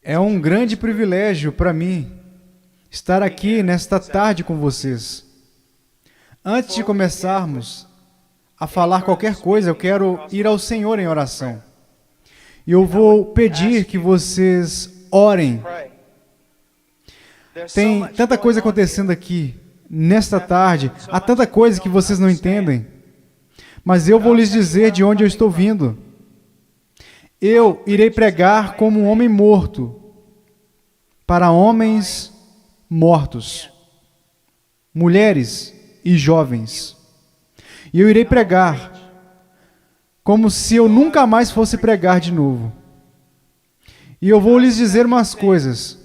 É um grande privilégio para mim estar aqui nesta tarde com vocês. Antes de começarmos a falar qualquer coisa, eu quero ir ao Senhor em oração. E eu vou pedir que vocês orem. Tem tanta coisa acontecendo aqui nesta tarde, há tanta coisa que vocês não entendem. Mas eu vou lhes dizer de onde eu estou vindo. Eu irei pregar como um homem morto para homens mortos, mulheres e jovens. E eu irei pregar como se eu nunca mais fosse pregar de novo. E eu vou lhes dizer umas coisas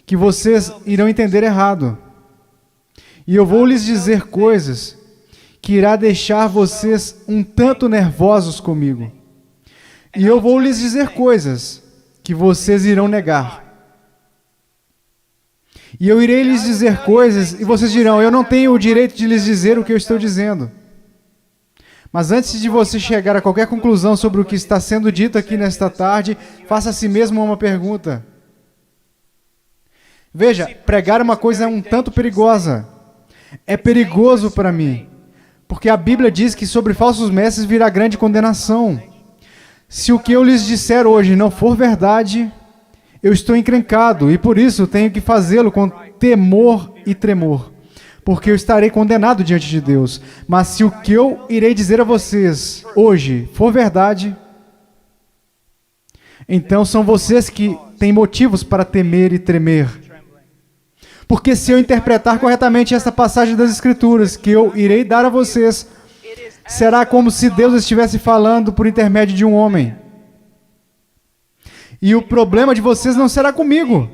que vocês irão entender errado. E eu vou lhes dizer coisas que irá deixar vocês um tanto nervosos comigo. E eu vou lhes dizer coisas que vocês irão negar. E eu irei lhes dizer coisas e vocês dirão, eu não tenho o direito de lhes dizer o que eu estou dizendo. Mas antes de você chegar a qualquer conclusão sobre o que está sendo dito aqui nesta tarde, faça a si mesmo uma pergunta. Veja, pregar uma coisa é um tanto perigosa. É perigoso para mim, porque a Bíblia diz que sobre falsos mestres virá grande condenação. Se o que eu lhes disser hoje não for verdade, eu estou encrencado e por isso tenho que fazê-lo com temor e tremor, porque eu estarei condenado diante de Deus. Mas se o que eu irei dizer a vocês hoje for verdade, então são vocês que têm motivos para temer e tremer. Porque se eu interpretar corretamente essa passagem das Escrituras que eu irei dar a vocês, será como se Deus estivesse falando por intermédio de um homem. E o problema de vocês não será comigo,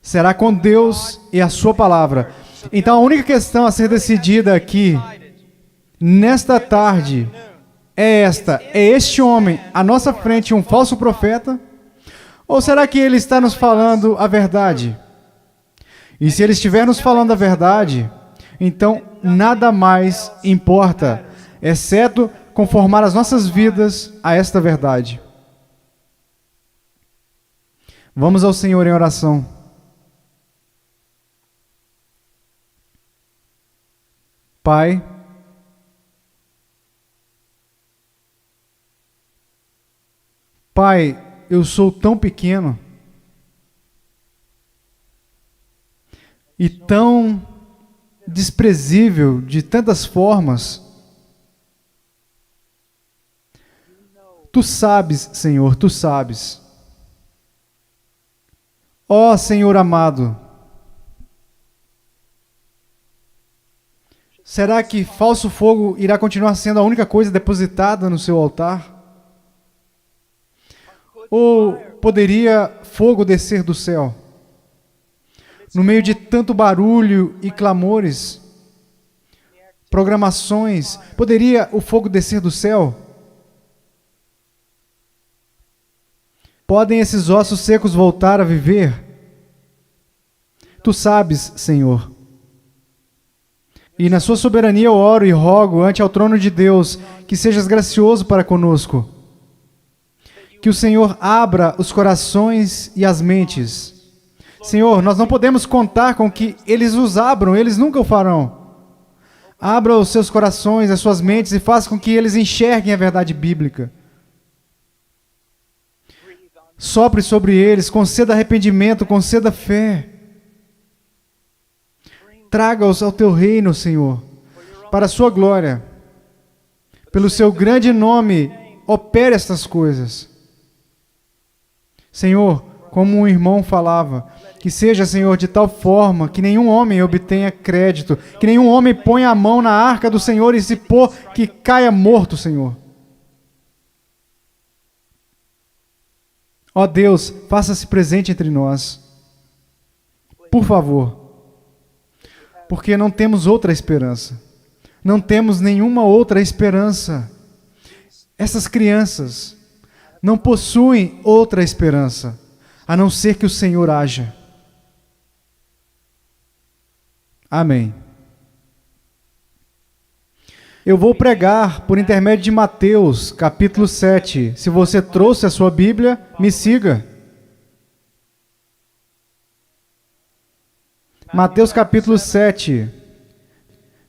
será com Deus e a sua palavra. Então a única questão a ser decidida aqui, nesta tarde, é esta: é este homem à nossa frente um falso profeta? Ou será que ele está nos falando a verdade? E se ele estiver nos falando a verdade, então nada mais importa, exceto conformar as nossas vidas a esta verdade. Vamos ao Senhor em oração. Pai, eu sou tão pequeno e tão desprezível de tantas formas. Tu sabes, Senhor, Tu sabes. Ó Senhor amado, será que falso fogo irá continuar sendo a única coisa depositada no seu altar? Ou poderia fogo descer do céu? No meio de tanto barulho e clamores, programações, poderia o fogo descer do céu? Podem esses ossos secos voltar a viver? Tu sabes, Senhor. E na sua soberania eu oro e rogo ante ao trono de Deus que sejas gracioso para conosco. Que o Senhor abra os corações e as mentes. Senhor, nós não podemos contar com que eles os abram, eles nunca o farão. Abra os seus corações, as suas mentes e faça com que eles enxerguem a verdade bíblica. Sopre sobre eles, conceda arrependimento, conceda fé. Traga-os ao Teu reino, Senhor, para a Sua glória. Pelo Seu grande nome, opere estas coisas. Senhor, como um irmão falava, que seja, Senhor, de tal forma que nenhum homem obtenha crédito, que nenhum homem ponha a mão na arca do Senhor e se pôr que caia morto, Senhor. Ó Deus, faça-se presente entre nós. Por favor. Porque não temos outra esperança. Não temos nenhuma outra esperança. Essas crianças não possuem outra esperança, a não ser que o Senhor haja. Amém. Eu vou pregar por intermédio de Mateus, capítulo 7. Se você trouxe a sua Bíblia, me siga. Mateus capítulo 7,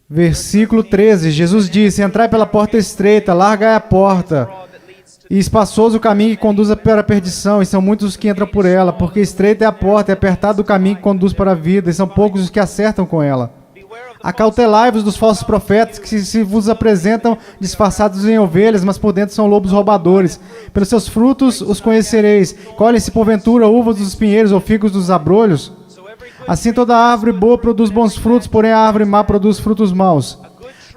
versículo 13. Jesus disse: entrai pela porta estreita, larga é a porta, e espaçoso o caminho que conduz para a perdição, e são muitos os que entram por ela, porque estreita é a porta, e apertado o caminho que conduz para a vida, e são poucos os que acertam com ela. Acautelai-vos dos falsos profetas, que se vos apresentam disfarçados em ovelhas, mas por dentro são lobos roubadores. Pelos seus frutos os conhecereis. Colhem-se porventura uvas dos pinheiros ou figos dos abrolhos? Assim toda árvore boa produz bons frutos, porém a árvore má produz frutos maus.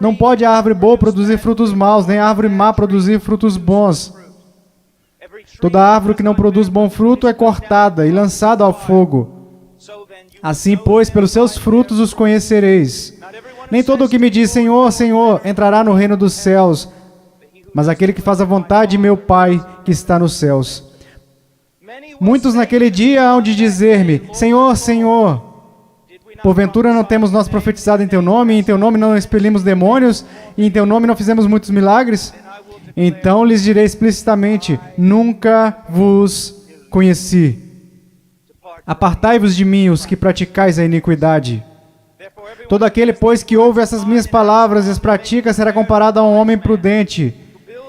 Não pode a árvore boa produzir frutos maus, nem a árvore má produzir frutos bons. Toda árvore que não produz bom fruto é cortada e lançada ao fogo. Assim, pois, pelos seus frutos os conhecereis. Nem todo o que me diz Senhor, Senhor, entrará no reino dos céus, mas aquele que faz a vontade de meu Pai que está nos céus. Muitos naquele dia hão de dizer-me: Senhor, Senhor, porventura não temos nós profetizado em Teu nome, e em Teu nome não expelimos demônios, e em Teu nome não fizemos muitos milagres? Então lhes direi explicitamente: nunca vos conheci. Apartai-vos de mim, os que praticais a iniquidade. Todo aquele, pois, que ouve essas minhas palavras e as pratica, será comparado a um homem prudente,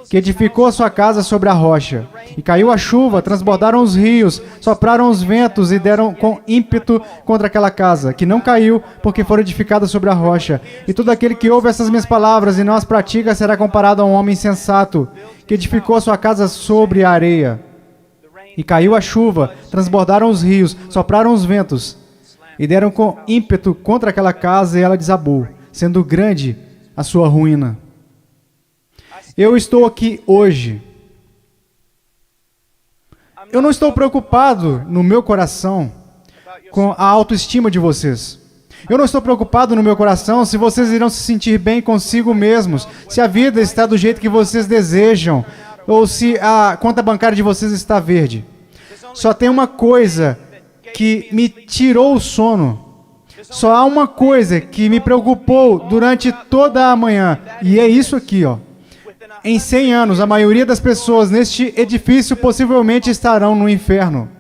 que edificou a sua casa sobre a rocha. E caiu a chuva, transbordaram os rios, sopraram os ventos e deram com ímpeto contra aquela casa, que não caiu, porque foi edificada sobre a rocha. E todo aquele que ouve essas minhas palavras e não as pratica, será comparado a um homem insensato, que edificou a sua casa sobre a areia. E caiu a chuva, transbordaram os rios, sopraram os ventos, e deram com ímpeto contra aquela casa, e ela desabou, sendo grande a sua ruína. Eu estou aqui hoje. Eu não estou preocupado no meu coração com a autoestima de vocês. Eu não estou preocupado no meu coração se vocês irão se sentir bem consigo mesmos, se a vida está do jeito que vocês desejam, ou se a conta bancária de vocês está verde. Só tem uma coisa que me tirou o sono. Só há uma coisa que me preocupou durante toda a manhã. E é isso aqui, ó. Em 100 anos, a maioria das pessoas neste edifício possivelmente estarão no inferno.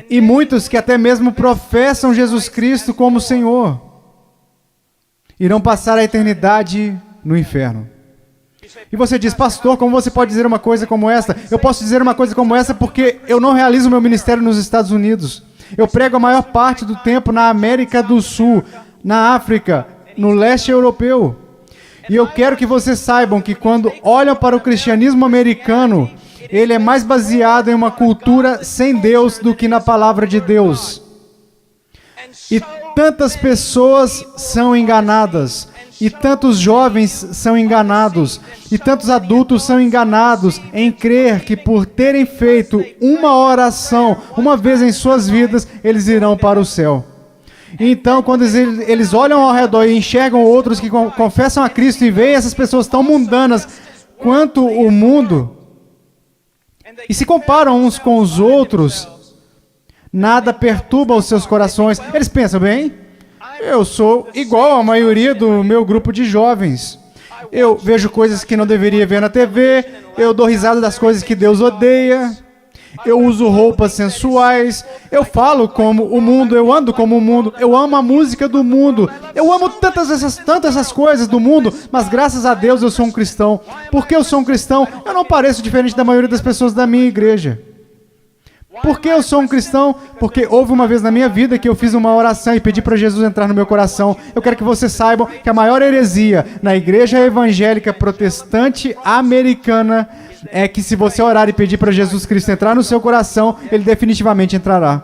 E muitos que até mesmo professam Jesus Cristo como Senhor irão passar a eternidade no inferno. E você diz: pastor, como você pode dizer uma coisa como essa? Eu posso dizer uma coisa como essa porque eu não realizo meu ministério nos Estados Unidos. Eu prego a maior parte do tempo na América do Sul, na África, no leste europeu. E eu quero que vocês saibam que quando olham para o cristianismo americano, ele é mais baseado em uma cultura sem Deus do que na palavra de Deus. E tantas pessoas são enganadas, e tantos jovens são enganados, e tantos adultos são enganados em crer que por terem feito uma oração uma vez em suas vidas, eles irão para o céu. Então, quando eles olham ao redor e enxergam outros que confessam a Cristo e veem essas pessoas tão mundanas quanto o mundo, e se comparam uns com os outros, nada perturba os seus corações. Eles pensam: bem, eu sou igual à maioria do meu grupo de jovens. Eu vejo coisas que não deveria ver na TV, eu dou risada das coisas que Deus odeia, eu uso roupas sensuais, eu falo como o mundo, eu ando como o mundo, eu amo a música do mundo, eu amo tantas essas coisas do mundo, mas graças a Deus eu sou um cristão. Porque eu sou um cristão, eu não pareço diferente da maioria das pessoas da minha igreja. Por que eu sou um cristão? Porque houve uma vez na minha vida que eu fiz uma oração e pedi para Jesus entrar no meu coração. Eu quero que vocês saibam que a maior heresia na igreja evangélica protestante americana é que se você orar e pedir para Jesus Cristo entrar no seu coração, Ele definitivamente entrará.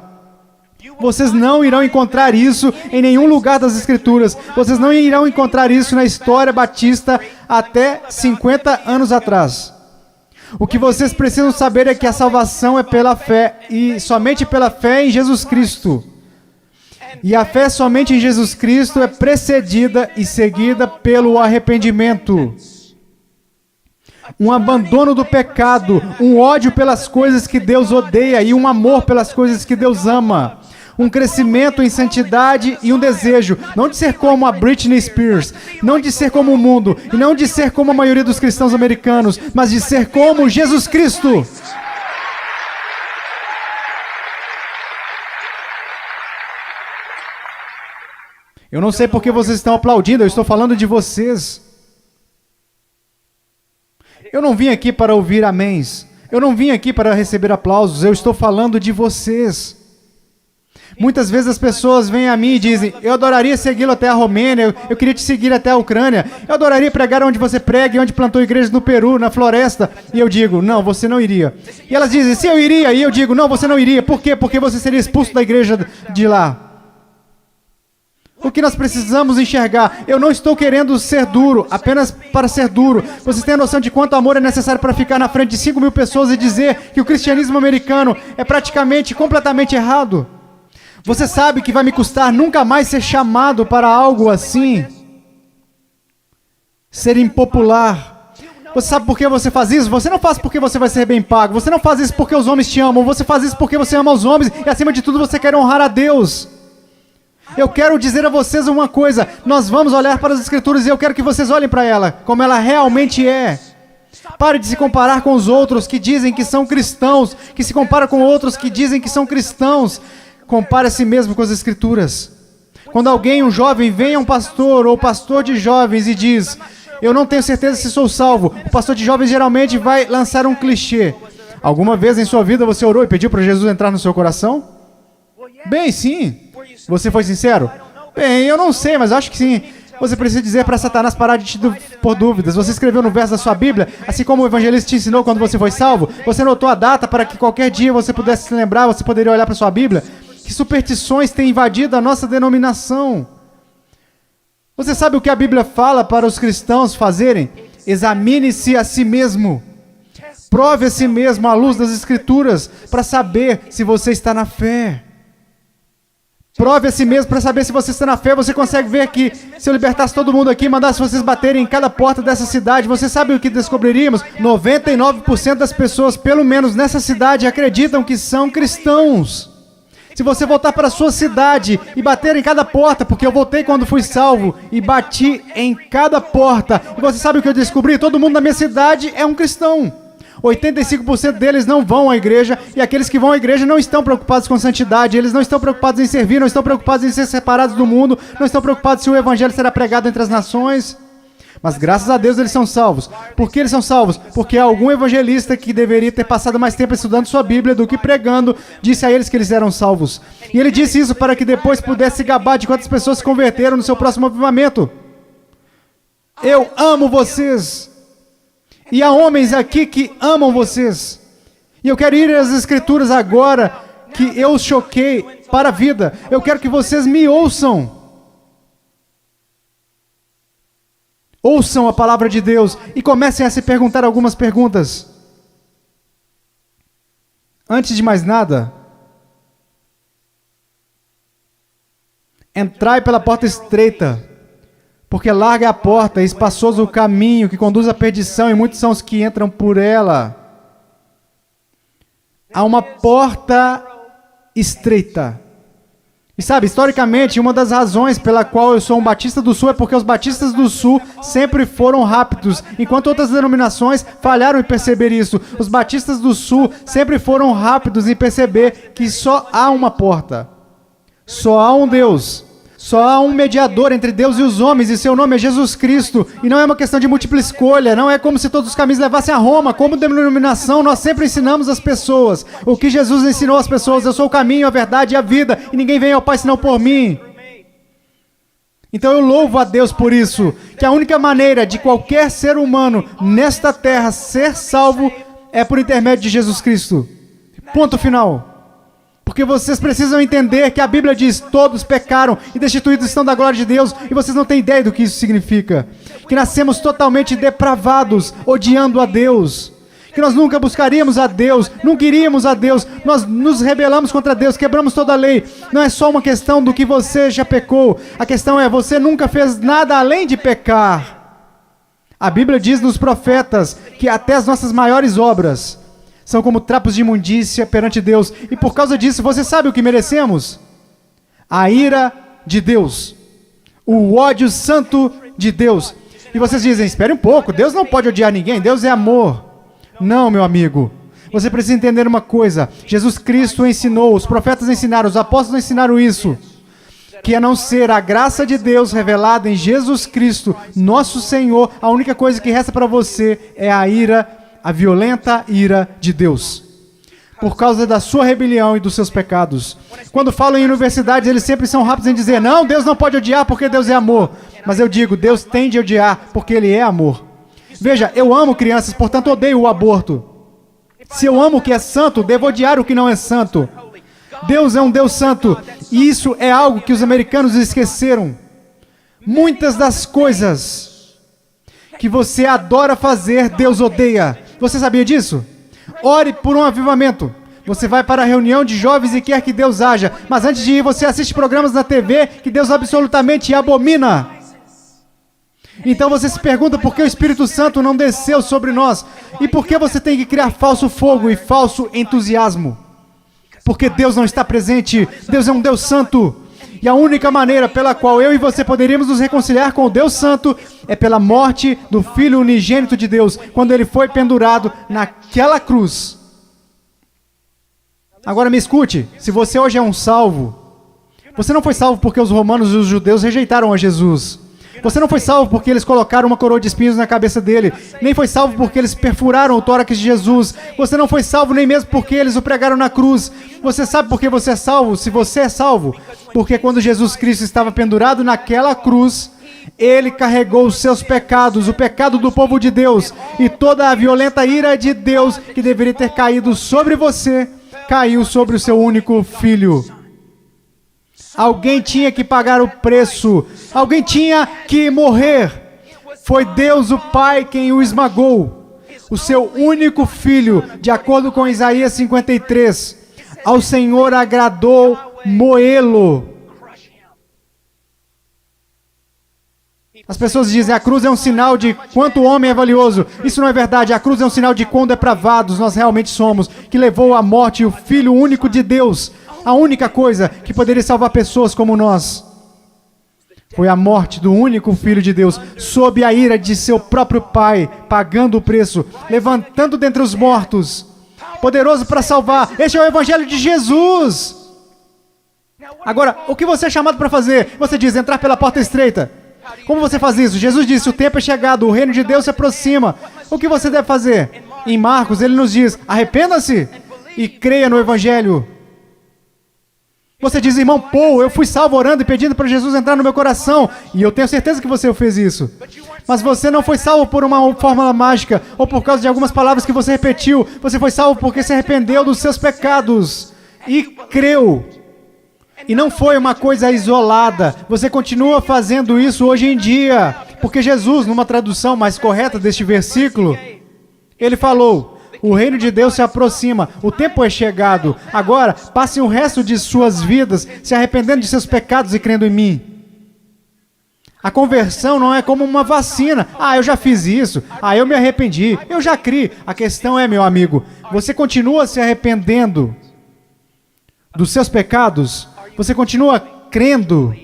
Vocês não irão encontrar isso em nenhum lugar das Escrituras. Vocês não irão encontrar isso na história batista até 50 anos atrás. O que vocês precisam saber é que a salvação é pela fé, e somente pela fé em Jesus Cristo. E a fé somente em Jesus Cristo é precedida e seguida pelo arrependimento. Um abandono do pecado, um ódio pelas coisas que Deus odeia e um amor pelas coisas que Deus ama. Um crescimento em santidade e um desejo, não de ser como a Britney Spears, não de ser como o mundo, e não de ser como a maioria dos cristãos americanos, mas de ser como Jesus Cristo. Eu não sei porque vocês estão aplaudindo, eu estou falando de vocês. Eu não vim aqui para ouvir améns. Eu não vim aqui para receber aplausos, eu estou falando de vocês. Muitas vezes as pessoas vêm a mim e dizem, eu adoraria segui-lo até a Romênia, eu queria te seguir até a Ucrânia, eu adoraria pregar onde você prega e onde plantou igrejas no Peru, na floresta. E eu digo, não, você não iria. E elas dizem, sim, eu iria. E eu digo, não, você não iria. Por quê? Porque você seria expulso da igreja de lá. O que nós precisamos enxergar? Eu não estou querendo ser duro, apenas para ser duro. Vocês têm a noção de quanto amor é necessário para ficar na frente de 5 mil pessoas e dizer que o cristianismo americano é praticamente, completamente errado? Você sabe que vai me custar nunca mais ser chamado para algo assim? Ser impopular. Você sabe por que você faz isso? Você não faz porque você vai ser bem pago. Você não faz isso porque os homens te amam. Você faz isso porque você ama os homens e, acima de tudo, você quer honrar a Deus. Eu quero dizer a vocês uma coisa. Nós vamos olhar para as Escrituras e eu quero que vocês olhem para ela, como ela realmente é. Pare de se comparar com os outros que dizem que são cristãos, que se comparam com outros que dizem que são cristãos. Compare a si mesmo com as Escrituras. Quando alguém, um jovem, vem a um pastor ou pastor de jovens e diz, eu não tenho certeza se sou salvo, o pastor de jovens geralmente vai lançar um clichê. Alguma vez em sua vida você orou e pediu para Jesus entrar no seu coração? Bem, sim. Você foi sincero? Bem, eu não sei, mas acho que sim. Você precisa dizer para Satanás parar de te pôr dúvidas. Você escreveu no verso da sua Bíblia, assim como o evangelista te ensinou quando você foi salvo. Você anotou a data para que qualquer dia você pudesse se lembrar, você poderia olhar para sua Bíblia. Que superstições têm invadido a nossa denominação? Você sabe o que a Bíblia fala para os cristãos fazerem? Examine-se a si mesmo. Prove a si mesmo à luz das Escrituras para saber se você está na fé. Prove a si mesmo para saber se você está na fé. Você consegue ver que se eu libertasse todo mundo aqui e mandasse vocês baterem em cada porta dessa cidade, você sabe o que descobriríamos? 99% das pessoas, pelo menos nessa cidade, acreditam que são cristãos. Se você voltar para a sua cidade e bater em cada porta, porque eu voltei quando fui salvo e bati em cada porta, e você sabe o que eu descobri? Todo mundo na minha cidade é um cristão. 85% deles não vão à igreja, e aqueles que vão à igreja não estão preocupados com santidade, eles não estão preocupados em servir, não estão preocupados em ser separados do mundo, não estão preocupados se o evangelho será pregado entre as nações. Mas graças a Deus eles são salvos. Por que eles são salvos? Porque algum evangelista que deveria ter passado mais tempo estudando sua Bíblia do que pregando, disse a eles que eles eram salvos. E ele disse isso para que depois pudesse se gabar de quantas pessoas se converteram no seu próximo avivamento. Eu amo vocês. E há homens aqui que amam vocês. E eu quero ir às Escrituras agora que eu os choquei para a vida. Eu quero que vocês me ouçam. Ouçam a palavra de Deus e comecem a se perguntar algumas perguntas. Antes de mais nada, entrai pela porta estreita, porque larga é a porta e espaçoso o caminho que conduz à perdição, e muitos são os que entram por ela. Há uma porta estreita. E sabe, historicamente, uma das razões pela qual eu sou um Batista do Sul é porque os Batistas do Sul sempre foram rápidos, enquanto outras denominações falharam em perceber isso. Os Batistas do Sul sempre foram rápidos em perceber que só há uma porta, só há um Deus, só há um mediador entre Deus e os homens, e seu nome é Jesus Cristo. E não é uma questão de múltipla escolha, não é como se todos os caminhos levassem a Roma. Como denominação, nós sempre ensinamos as pessoas o que Jesus ensinou às pessoas: eu sou o caminho, a verdade e a vida, e ninguém vem ao Pai senão por mim. Então eu louvo a Deus por isso, que a única maneira de qualquer ser humano nesta terra ser salvo é por intermédio de Jesus Cristo. Ponto final. Porque vocês precisam entender que a Bíblia diz: todos pecaram e destituídos estão da glória de Deus, e vocês não têm ideia do que isso significa. Que nascemos totalmente depravados, odiando a Deus. Que nós nunca buscaríamos a Deus, nunca iríamos a Deus, nós nos rebelamos contra Deus, quebramos toda a lei. Não é só uma questão do que você já pecou, a questão é: você nunca fez nada além de pecar. A Bíblia diz nos profetas que até as nossas maiores obras são como trapos de imundícia perante Deus. E por causa disso, você sabe o que merecemos? A ira de Deus. O ódio santo de Deus. E vocês dizem: espere um pouco, Deus não pode odiar ninguém, Deus é amor. Não, meu amigo. Você precisa entender uma coisa. Jesus Cristo ensinou, os profetas ensinaram, os apóstolos ensinaram isso. que a não ser a graça de Deus revelada em Jesus Cristo, nosso Senhor, a única coisa que resta para você é a ira, a violenta ira de Deus, por causa da sua rebelião e dos seus pecados. Quando falam em universidades, eles sempre são rápidos em dizer, não, Deus não pode odiar porque Deus é amor. Mas eu digo, Deus tem de odiar porque Ele é amor. Veja, eu amo crianças, portanto odeio o aborto. Se eu amo o que é santo, devo odiar o que não é santo. Deus é um Deus santo, e isso é algo que os americanos esqueceram. Muitas das coisas que você adora fazer, Deus odeia. Você sabia disso? Ore por um avivamento. Você vai para a reunião de jovens e quer que Deus haja, mas antes de ir, você assiste programas na TV que Deus absolutamente abomina. Então você se pergunta por que o Espírito Santo não desceu sobre nós e por que você tem que criar falso fogo e falso entusiasmo. Porque Deus não está presente. Deus é um Deus santo. E a única maneira pela qual eu e você poderíamos nos reconciliar com o Deus Santo é pela morte do Filho unigênito de Deus, quando Ele foi pendurado naquela cruz. Agora me escute, se você hoje é um salvo, você não foi salvo porque os romanos e os judeus rejeitaram a Jesus. Você não foi salvo porque eles colocaram uma coroa de espinhos na cabeça dele. Nem foi salvo porque eles perfuraram o tórax de Jesus. Você não foi salvo nem mesmo porque eles o pregaram na cruz. Você sabe por que você é salvo? Se você é salvo, porque quando Jesus Cristo estava pendurado naquela cruz, Ele carregou os seus pecados, o pecado do povo de Deus, e toda a violenta ira de Deus que deveria ter caído sobre você, caiu sobre o seu único filho. Alguém tinha que pagar o preço. Alguém tinha que morrer. Foi Deus o Pai quem o esmagou. O seu único filho, de acordo com Isaías 53. Ao Senhor agradou moê-lo. As pessoas dizem, a cruz é um sinal de quanto o homem é valioso. Isso não é verdade. A cruz é um sinal de quão depravados nós realmente somos, que levou à morte o Filho único de Deus. A única coisa que poderia salvar pessoas como nós foi a morte do único Filho de Deus, sob a ira de seu próprio Pai, pagando o preço, levantando dentre os mortos, poderoso para salvar. Este é o Evangelho de Jesus. Agora, o que você é chamado para fazer? Você diz, entrar pela porta estreita. Como você faz isso? Jesus disse, o tempo é chegado, o reino de Deus se aproxima. O que você deve fazer? Em Marcos, ele nos diz, arrependa-se e creia no Evangelho. Você diz, irmão Paul, eu fui salvo orando e pedindo para Jesus entrar no meu coração. E eu tenho certeza que você fez isso. Mas você não foi salvo por uma fórmula mágica ou por causa de algumas palavras que você repetiu. Você foi salvo porque se arrependeu dos seus pecados e creu. E não foi uma coisa isolada. Você continua fazendo isso hoje em dia. Porque Jesus, numa tradução mais correta deste versículo, ele falou, o reino de Deus se aproxima, o tempo é chegado. Agora, passem o resto de suas vidas se arrependendo de seus pecados e crendo em mim. A conversão não é como uma vacina. Ah, eu já fiz isso. Ah, eu me arrependi. Eu já criei. A questão é, meu amigo, você continua se arrependendo dos seus pecados? Você continua crendo?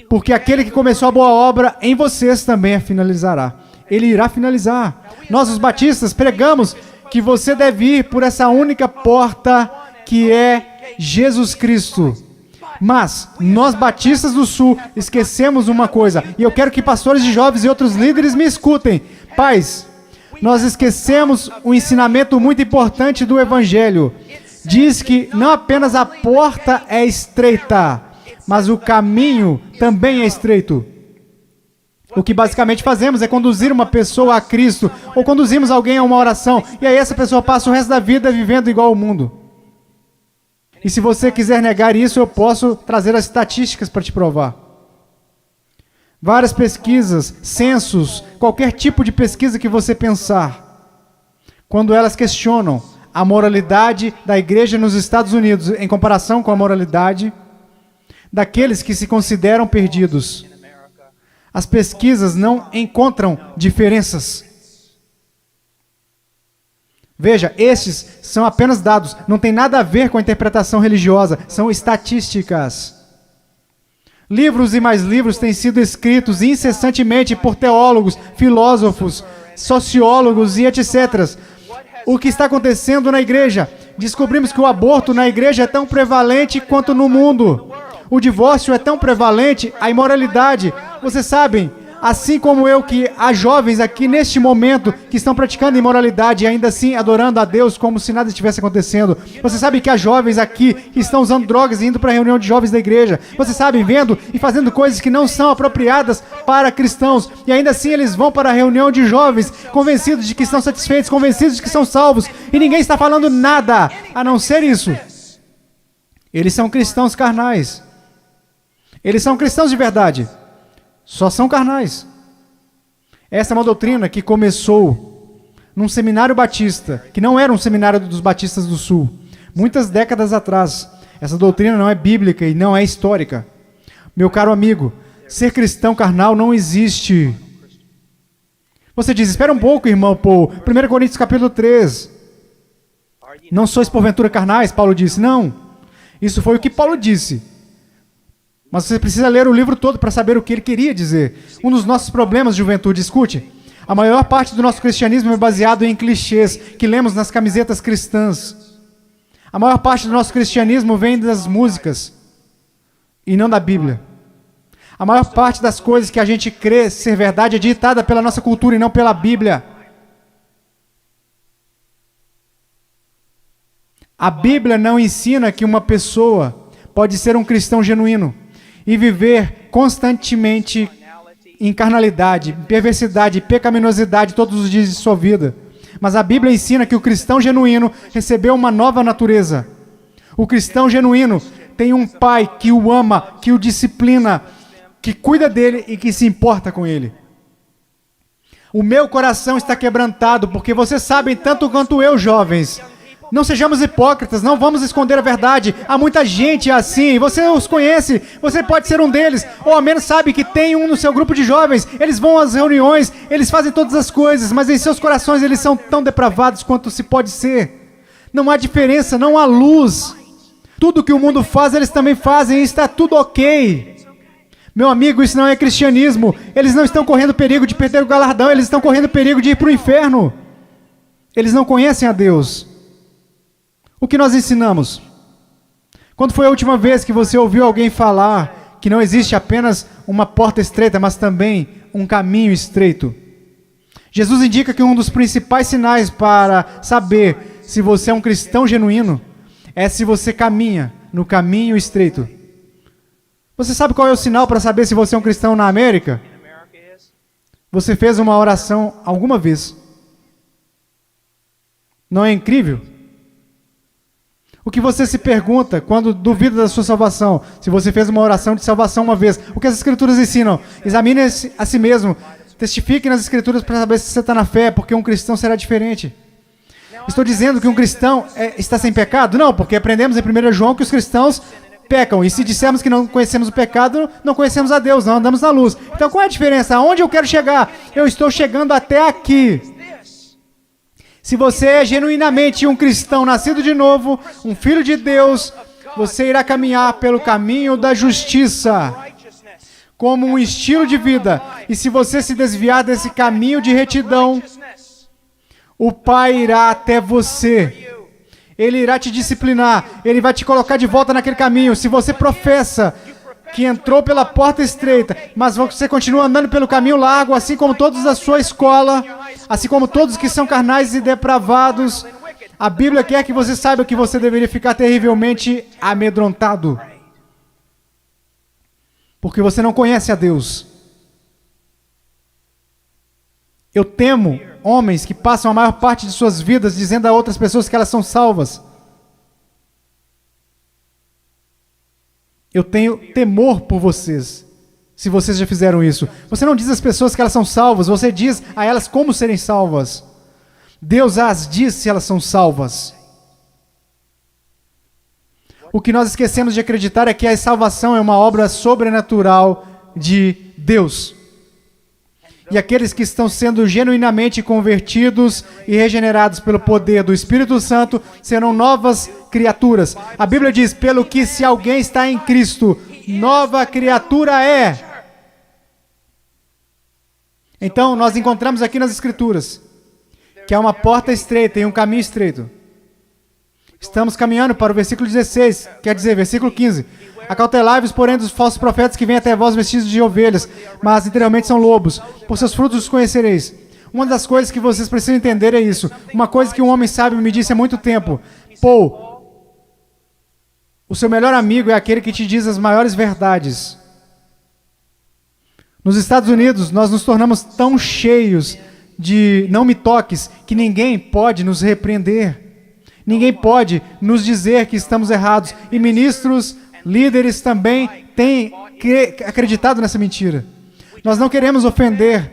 Porque aquele que começou a boa obra em vocês também a finalizará. Ele irá finalizar. Nós, os batistas, pregamos que você deve ir por essa única porta que é Jesus Cristo. Mas nós, batistas do Sul, esquecemos uma coisa. E eu quero que pastores de jovens e outros líderes me escutem. Pais, nós esquecemos um ensinamento muito importante do Evangelho. Diz que não apenas a porta é estreita, mas o caminho também é estreito. O que basicamente fazemos é conduzir uma pessoa a Cristo, ou conduzimos alguém a uma oração, e aí essa pessoa passa o resto da vida vivendo igual ao mundo. E se você quiser negar isso, eu posso trazer as estatísticas para te provar. Várias pesquisas, censos, qualquer tipo de pesquisa que você pensar, quando elas questionam a moralidade da igreja nos Estados Unidos em comparação com a moralidade daqueles que se consideram perdidos, as pesquisas não encontram diferenças. Veja, estes são apenas dados, não tem nada a ver com a interpretação religiosa, são estatísticas. Livros e mais livros têm sido escritos incessantemente por teólogos, filósofos, sociólogos e etc. O que está acontecendo na igreja? Descobrimos que o aborto na igreja é tão prevalente quanto no mundo. O divórcio é tão prevalente, a imoralidade. Vocês sabem, assim como eu, que há jovens aqui neste momento que estão praticando imoralidade e ainda assim adorando a Deus como se nada estivesse acontecendo. Você sabe que há jovens aqui que estão usando drogas e indo para a reunião de jovens da igreja. Você sabe, vendo e fazendo coisas que não são apropriadas para cristãos. E ainda assim eles vão para a reunião de jovens, convencidos de que estão satisfeitos, convencidos de que são salvos. E ninguém está falando nada a não ser isso. Eles são cristãos carnais. Eles são cristãos de verdade. Só são carnais. Essa é uma doutrina que começou num seminário batista, que não era um seminário dos batistas do sul, muitas décadas atrás. Essa doutrina não é bíblica e não é histórica. Meu caro amigo, ser cristão carnal não existe. Você diz, espera um pouco, irmão Paul. 1 Coríntios capítulo 3. Não sois porventura carnais, Paulo disse. Não. Isso foi o que Paulo disse. Mas você precisa ler o livro todo para saber o que ele queria dizer. Um dos nossos problemas, juventude, escute. A maior parte do nosso cristianismo é baseado em clichês que lemos nas camisetas cristãs. A maior parte do nosso cristianismo vem das músicas e não da Bíblia. A maior parte das coisas que a gente crê ser verdade é ditada pela nossa cultura e não pela Bíblia. A Bíblia não ensina que uma pessoa pode ser um cristão genuíno e viver constantemente em carnalidade, perversidade e pecaminosidade todos os dias de sua vida. Mas a Bíblia ensina que o cristão genuíno recebeu uma nova natureza. O cristão genuíno tem um pai que o ama, que o disciplina, que cuida dele e que se importa com ele. O meu coração está quebrantado porque vocês sabem tanto quanto eu, jovens. Não sejamos hipócritas, não vamos esconder a verdade. Há muita gente assim, você os conhece, você pode ser um deles, ou ao menos sabe que tem um no seu grupo de jovens. Eles vão às reuniões, eles fazem todas as coisas, mas em seus corações eles são tão depravados quanto se pode ser. Não há diferença, não há luz. Tudo que o mundo faz, eles também fazem e está tudo ok. Meu amigo, isso não é cristianismo. Eles não estão correndo perigo de perder o galardão, eles estão correndo perigo de ir para o inferno. Eles não conhecem a Deus. O que nós ensinamos? Quando foi a última vez que você ouviu alguém falar que não existe apenas uma porta estreita, mas também um caminho estreito? Jesus indica que um dos principais sinais para saber se você é um cristão genuíno é se você caminha no caminho estreito. Você sabe qual é o sinal para saber se você é um cristão na América? Você fez uma oração alguma vez? Não é incrível? O que você se pergunta quando duvida da sua salvação? Se você fez uma oração de salvação uma vez, o que as Escrituras ensinam? Examine a si mesmo, testifique nas Escrituras para saber se você está na fé, porque um cristão será diferente. Estou dizendo que um cristão está sem pecado? Não, porque aprendemos em 1 João que os cristãos pecam, e se dissermos que não conhecemos o pecado, não conhecemos a Deus, não andamos na luz. Então qual é a diferença? Aonde eu quero chegar? Eu estou chegando até aqui. Se você é genuinamente um cristão nascido de novo, um filho de Deus, você irá caminhar pelo caminho da justiça, como um estilo de vida. E se você se desviar desse caminho de retidão, o Pai irá até você. Ele irá te disciplinar, ele vai te colocar de volta naquele caminho. Se você professa que entrou pela porta estreita, mas você continua andando pelo caminho largo, assim como todos da sua escola, assim como todos que são carnais e depravados, a Bíblia quer que você saiba que você deveria ficar terrivelmente amedrontado, porque você não conhece a Deus. Eu temo homens que passam a maior parte de suas vidas dizendo a outras pessoas que elas são salvas. Eu tenho temor por vocês, se vocês já fizeram isso. Você não diz às pessoas que elas são salvas, você diz a elas como serem salvas. Deus as diz se elas são salvas. O que nós esquecemos de acreditar é que a salvação é uma obra sobrenatural de Deus. E aqueles que estão sendo genuinamente convertidos e regenerados pelo poder do Espírito Santo serão novas criaturas. A Bíblia diz, pelo que se alguém está em Cristo, nova criatura é. Então, nós encontramos aqui nas Escrituras que há uma porta estreita e um caminho estreito. Estamos caminhando para o versículo 16, quer dizer, versículo 15. Acautelai-vos, porém, dos falsos profetas que vêm até vós vestidos de ovelhas, mas interiormente são lobos. Por seus frutos os conhecereis. Uma das coisas que vocês precisam entender é isso. Uma coisa que um homem sábio me disse há muito tempo. Paul, o seu melhor amigo é aquele que te diz as maiores verdades. Nos Estados Unidos, nós nos tornamos tão cheios de não me toques que ninguém pode nos repreender. Ninguém pode nos dizer que estamos errados. E ministros, líderes também têm acreditado nessa mentira. Nós não queremos ofender.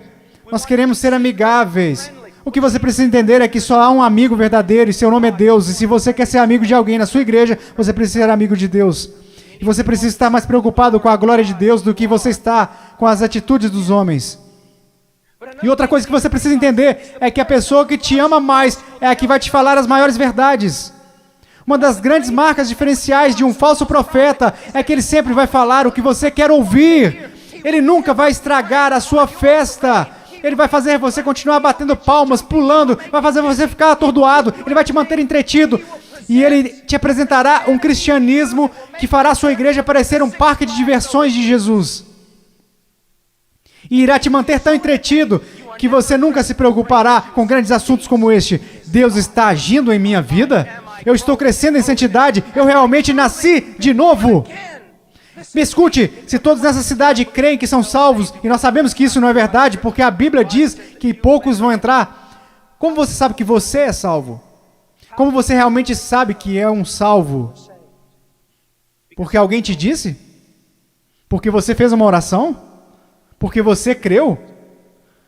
Nós queremos ser amigáveis. O que você precisa entender é que só há um amigo verdadeiro e seu nome é Deus. E se você quer ser amigo de alguém na sua igreja, você precisa ser amigo de Deus. E você precisa estar mais preocupado com a glória de Deus do que você está com as atitudes dos homens. E outra coisa que você precisa entender é que a pessoa que te ama mais é a que vai te falar as maiores verdades. Uma das grandes marcas diferenciais de um falso profeta é que ele sempre vai falar o que você quer ouvir. Ele nunca vai estragar a sua festa. Ele vai fazer você continuar batendo palmas, pulando, vai fazer você ficar atordoado, ele vai te manter entretido. E ele te apresentará um cristianismo que fará a sua igreja parecer um parque de diversões de Jesus. E irá te manter tão entretido que você nunca se preocupará com grandes assuntos como este. Deus está agindo em minha vida? Eu estou crescendo em santidade? Eu realmente nasci de novo? Me escute, se todos nessa cidade creem que são salvos, e nós sabemos que isso não é verdade, porque a Bíblia diz que poucos vão entrar, como você sabe que você é salvo? Como você realmente sabe que é um salvo? Porque alguém te disse? Porque você fez uma oração? Porque você creu?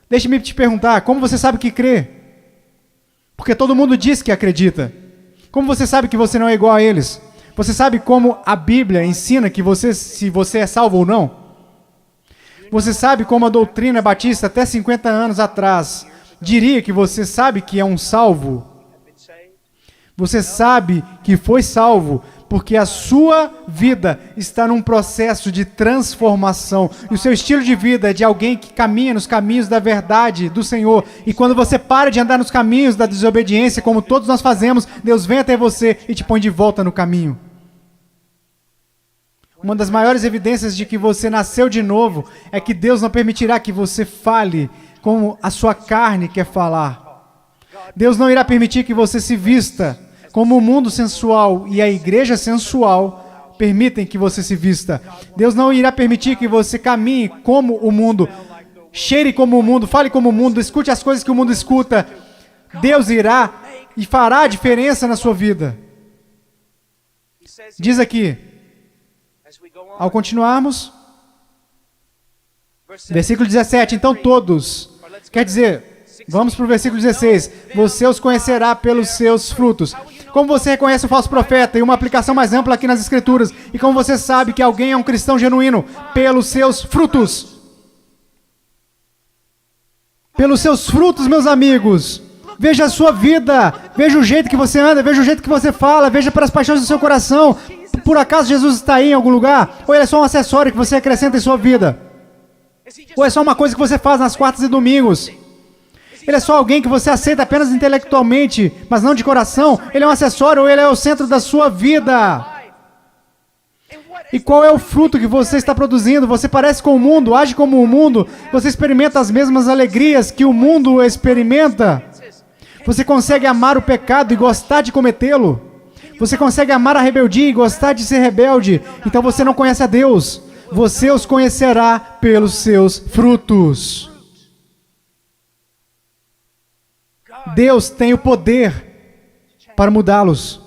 Deixe-me te perguntar, como você sabe que crê? Porque todo mundo diz que acredita. Como você sabe que você não é igual a eles? Você sabe como a Bíblia ensina que se você é salvo ou não? Você sabe como a doutrina batista até 50 anos atrás diria que você sabe que é um salvo? Você sabe que foi salvo porque a sua vida está num processo de transformação. E o seu estilo de vida é de alguém que caminha nos caminhos da verdade do Senhor. E quando você para de andar nos caminhos da desobediência, como todos nós fazemos, Deus vem até você e te põe de volta no caminho. Uma das maiores evidências de que você nasceu de novo é que Deus não permitirá que você fale como a sua carne quer falar. Deus não irá permitir que você se vista como o mundo sensual e a igreja sensual permitem que você se vista. Deus não irá permitir que você caminhe como o mundo, cheire como o mundo, fale como o mundo, escute as coisas que o mundo escuta. Deus irá e fará a diferença na sua vida. Diz aqui, ao continuarmos, versículo 17, então todos, quer dizer, vamos para o versículo 16, você os conhecerá pelos seus frutos. Como você reconhece o falso profeta? E uma aplicação mais ampla aqui nas Escrituras. E como você sabe que alguém é um cristão genuíno? Pelos seus frutos. Pelos seus frutos, meus amigos. Veja a sua vida. Veja o jeito que você anda. Veja o jeito que você fala. Veja para as paixões do seu coração. Por acaso Jesus está aí em algum lugar? Ou ele é só um acessório que você acrescenta em sua vida? Ou é só uma coisa que você faz nas quartas e domingos? Ele é só alguém que você aceita apenas intelectualmente, mas não de coração? Ele é um acessório ou ele é o centro da sua vida? E qual é o fruto que você está produzindo? Você parece com o mundo, age como o mundo, você experimenta as mesmas alegrias que o mundo experimenta? Você consegue amar o pecado e gostar de cometê-lo? Você consegue amar a rebeldia e gostar de ser rebelde? Então você não conhece a Deus. Você os conhecerá pelos seus frutos. Deus tem o poder para mudá-los.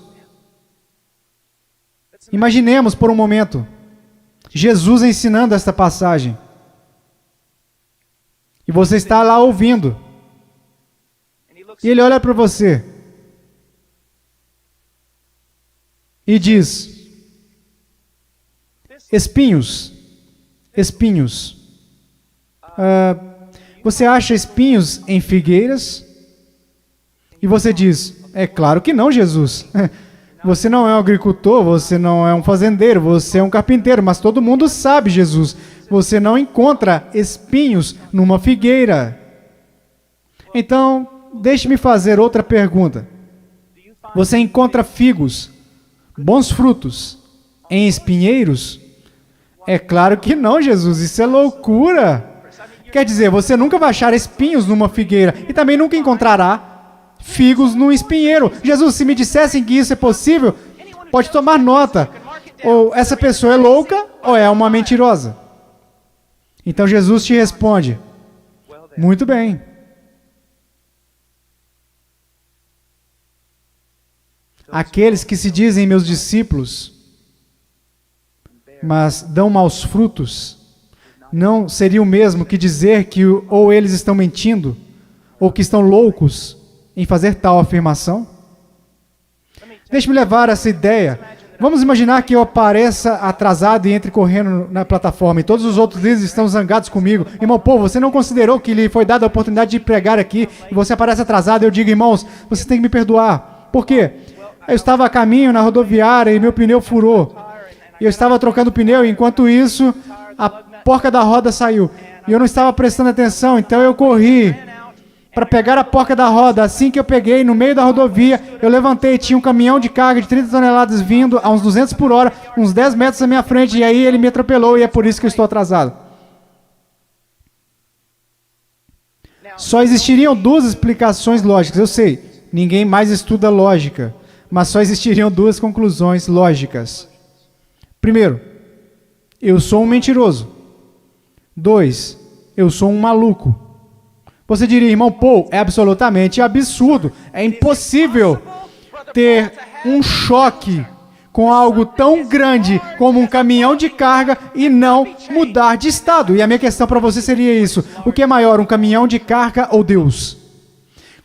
Imaginemos por um momento Jesus ensinando esta passagem. E você está lá ouvindo. E ele olha para você e diz: espinhos, espinhos. Você acha espinhos em figueiras? E você diz: é claro que não, Jesus. Você não é um agricultor, você não é um fazendeiro, você é um carpinteiro, mas todo mundo sabe, Jesus. Você não encontra espinhos numa figueira. Então, deixe-me fazer outra pergunta. Você encontra figos, bons frutos, em espinheiros? É claro que não, Jesus, isso é loucura. Quer dizer, você nunca vai achar espinhos numa figueira e também nunca encontrará figos num espinheiro. Jesus, se me dissessem que isso é possível, pode tomar nota. Ou essa pessoa é louca ou é uma mentirosa. Então Jesus te responde: muito bem. Aqueles que se dizem meus discípulos, mas dão maus frutos, não seria o mesmo que dizer que ou eles estão mentindo, ou que estão loucos em fazer tal afirmação? Deixe-me levar essa ideia. Vamos imaginar que eu apareça atrasado e entre correndo na plataforma e todos os outros líderes estão zangados comigo. Irmão, pô, você não considerou que lhe foi dada a oportunidade de pregar aqui e você aparece atrasado e eu digo, irmãos, você tem que me perdoar. Por quê? Eu estava a caminho na rodoviária e meu pneu furou. E eu estava trocando o pneu e enquanto isso, a porca da roda saiu. E eu não estava prestando atenção, então eu corri para pegar a porca da roda. Assim que eu peguei, no meio da rodovia, eu levantei, tinha um caminhão de carga de 30 toneladas vindo a uns 200 por hora, uns 10 metros à minha frente, e aí ele me atropelou e é por isso que eu estou atrasado. Só existiriam duas explicações lógicas, eu sei, ninguém mais estuda lógica, mas só existiriam duas conclusões lógicas. Primeiro, eu sou um mentiroso. 2, eu sou um maluco. Você diria, irmão Paul, é absolutamente absurdo, é impossível ter um choque com algo tão grande como um caminhão de carga e não mudar de estado. E a minha questão para você seria isso: o que é maior, um caminhão de carga ou Deus?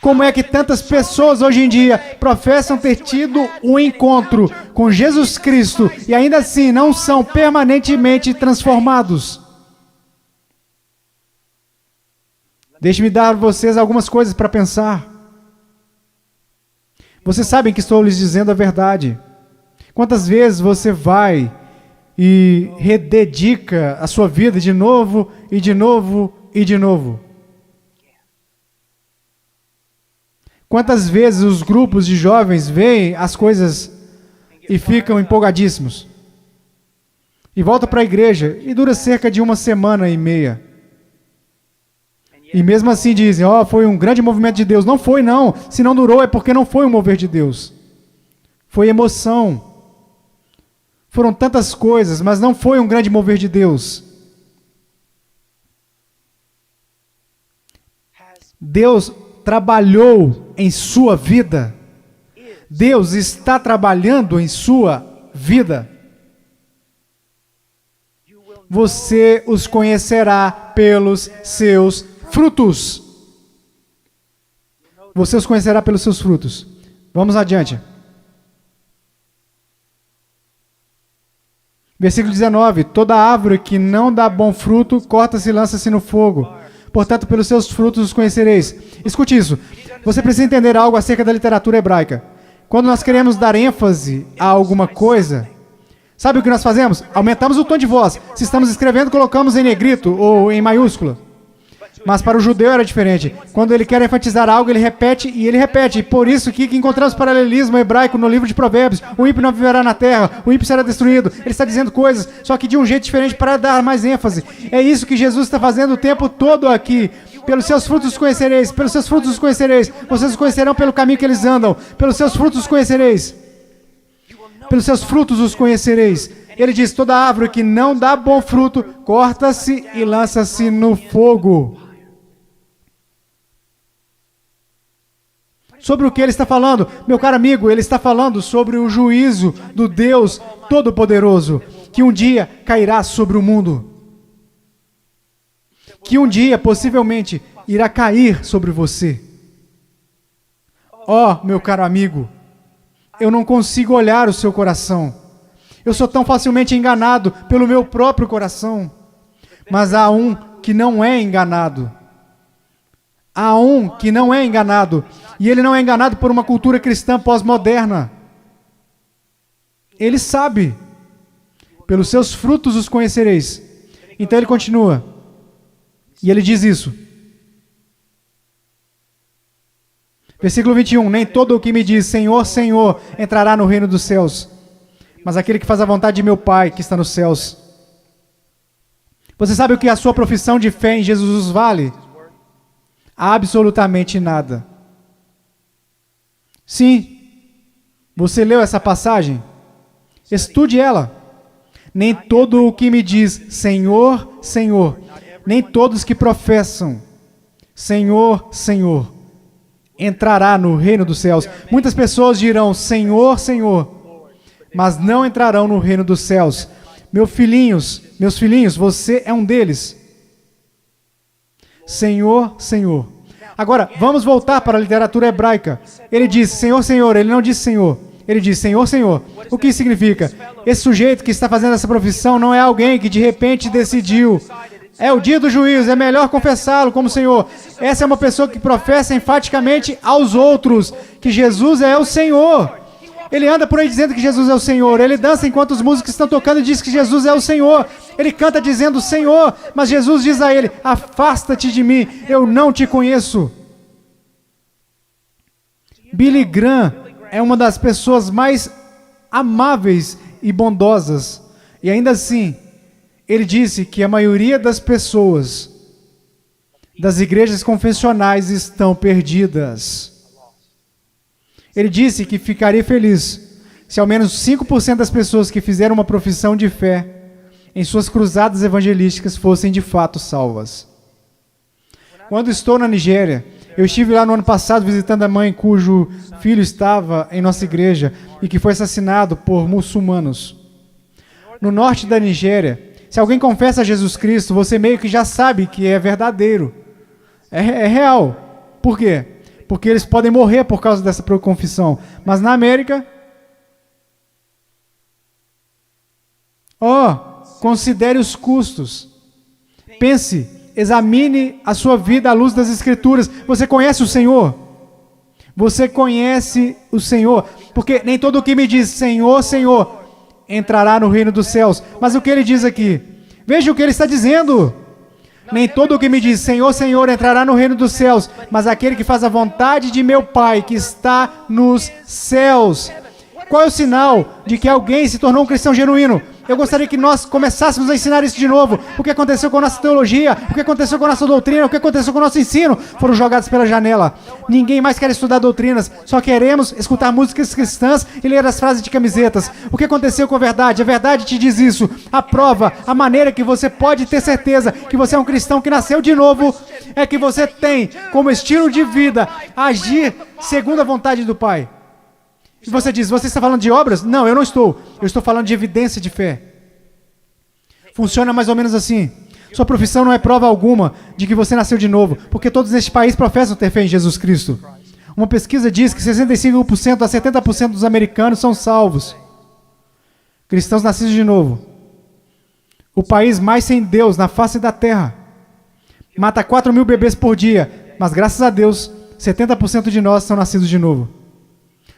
Como é que tantas pessoas hoje em dia professam ter tido um encontro com Jesus Cristo e ainda assim não são permanentemente transformados? Deixe-me dar a vocês algumas coisas para pensar. Vocês sabem que estou lhes dizendo a verdade. Quantas vezes você vai e rededica a sua vida de novo e de novo e de novo? Quantas vezes os grupos de jovens veem as coisas e ficam empolgadíssimos? E voltam para a igreja e dura cerca de 1,5 semanas. E mesmo assim dizem, foi um grande movimento de Deus. Não foi, não. Se não durou é porque não foi um mover de Deus. Foi emoção. Foram tantas coisas, mas não foi um grande mover de Deus. Deus trabalhou em sua vida. Deus está trabalhando em sua vida. Você os conhecerá pelos seus frutos. Você os conhecerá pelos seus frutos. Vamos adiante. Versículo 19. Toda árvore que não dá bom fruto, corta-se e lança-se no fogo. Portanto, pelos seus frutos os conhecereis. Escute isso. Você precisa entender algo acerca da literatura hebraica. Quando nós queremos dar ênfase a alguma coisa, sabe o que nós fazemos? Aumentamos o tom de voz. Se estamos escrevendo, colocamos em negrito ou em maiúscula. Mas para o judeu era diferente. Quando ele quer enfatizar algo, ele repete e ele repete. Por isso que encontramos paralelismo hebraico no livro de Provérbios. O ímpio não viverá na terra, o ímpio será destruído. Ele está dizendo coisas, só que de um jeito diferente para dar mais ênfase. É isso que Jesus está fazendo o tempo todo aqui. Pelos seus frutos os conhecereis, pelos seus frutos os conhecereis. Vocês os conhecerão pelo caminho que eles andam. Pelos seus frutos os conhecereis. Pelos seus frutos os conhecereis. Ele diz, toda árvore que não dá bom fruto, corta-se e lança-se no fogo. Sobre o que ele está falando? Meu caro amigo, ele está falando sobre o juízo do Deus Todo-Poderoso, que um dia cairá sobre o mundo. Que um dia, possivelmente, irá cair sobre você. Meu caro amigo, eu não consigo olhar o seu coração. Eu sou tão facilmente enganado pelo meu próprio coração. Mas há um que não é enganado. Há um que não é enganado. E ele não é enganado por uma cultura cristã pós-moderna. Ele sabe. Pelos seus frutos os conhecereis. Então ele continua. E ele diz isso. Versículo 21. Nem todo o que me diz Senhor, Senhor entrará no reino dos céus, mas aquele que faz a vontade de meu Pai que está nos céus. Você sabe o que a sua profissão de fé em Jesus vale? Absolutamente nada. Sim. Você leu essa passagem? Estude ela. Nem todo o que me diz Senhor, Senhor, nem todos que professam Senhor, Senhor, entrará no reino dos céus. Muitas pessoas dirão Senhor, Senhor, mas não entrarão no reino dos céus. Meus filhinhos, você é um deles. Senhor, Senhor. Agora, vamos voltar para a literatura hebraica. Ele diz Senhor, Senhor, ele não diz Senhor. Ele diz Senhor, Senhor. O que significa? Esse sujeito que está fazendo essa profissão não é alguém que de repente decidiu. É o dia do juízo, é melhor confessá-lo como Senhor. Essa é uma pessoa que professa enfaticamente aos outros que Jesus é o Senhor. Ele anda por aí dizendo que Jesus é o Senhor. Ele dança enquanto os músicos estão tocando e diz que Jesus é o Senhor. Ele canta dizendo Senhor, mas Jesus diz a ele, afasta-te de mim, eu não te conheço. Billy Graham é uma das pessoas mais amáveis e bondosas. E ainda assim, ele disse que a maioria das pessoas das igrejas confessionais estão perdidas. Ele disse que ficaria feliz se ao menos 5% das pessoas que fizeram uma profissão de fé em suas cruzadas evangelísticas fossem de fato salvas. Quando estou na Nigéria, eu estive lá no ano passado visitando a mãe cujo filho estava em nossa igreja e que foi assassinado por muçulmanos. No norte da Nigéria, se alguém confessa a Jesus Cristo, você meio que já sabe que é verdadeiro. É real. Por quê? Porque eles podem morrer por causa dessa confissão. Mas na América, considere os custos. Pense, examine a sua vida à luz das Escrituras. Você conhece o Senhor? Você conhece o Senhor? Porque nem todo o que me diz Senhor, Senhor, entrará no reino dos céus. Mas o que ele diz aqui? Veja o que ele está dizendo. Nem todo o que me diz Senhor, Senhor entrará no reino dos céus, mas aquele que faz a vontade de meu Pai que está nos céus. Qual é o sinal de que alguém se tornou um cristão genuíno? Eu gostaria que nós começássemos a ensinar isso de novo. O que aconteceu com a nossa teologia, o que aconteceu com a nossa doutrina, o que aconteceu com o nosso ensino, foram jogados pela janela. Ninguém mais quer estudar doutrinas, só queremos escutar músicas cristãs e ler as frases de camisetas. O que aconteceu com a verdade? A verdade te diz isso. A prova, a maneira que você pode ter certeza que você é um cristão que nasceu de novo, é que você tem como estilo de vida agir segundo a vontade do Pai. E você diz, você está falando de obras? Não, eu não estou. Eu estou falando de evidência de fé. Funciona mais ou menos assim. Sua profissão não é prova alguma de que você nasceu de novo, porque todos neste país professam ter fé em Jesus Cristo. Uma pesquisa diz que 65% a 70% dos americanos são salvos. Cristãos nascidos de novo. O país mais sem Deus na face da terra. Mata 4 mil bebês por dia, mas graças a Deus, 70% de nós são nascidos de novo.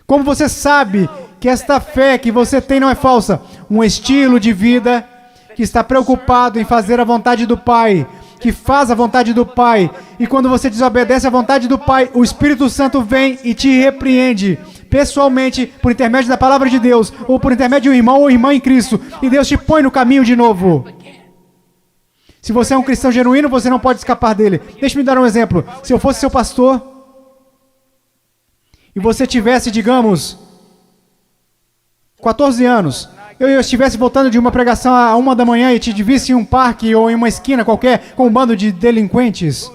Como você sabe que esta fé que você tem não é falsa? Um estilo de vida que está preocupado em fazer a vontade do Pai, que faz a vontade do Pai. E quando você desobedece à vontade do Pai, o Espírito Santo vem e te repreende pessoalmente, por intermédio da palavra de Deus, ou por intermédio de um irmão ou irmã em Cristo, e Deus te põe no caminho de novo. Se você é um cristão genuíno, você não pode escapar dele. Deixe-me dar um exemplo. Se eu fosse seu pastor e você tivesse, digamos, 14 anos, eu estivesse voltando de uma pregação à 1 da manhã e te visse em um parque ou em uma esquina qualquer com um bando de delinquentes,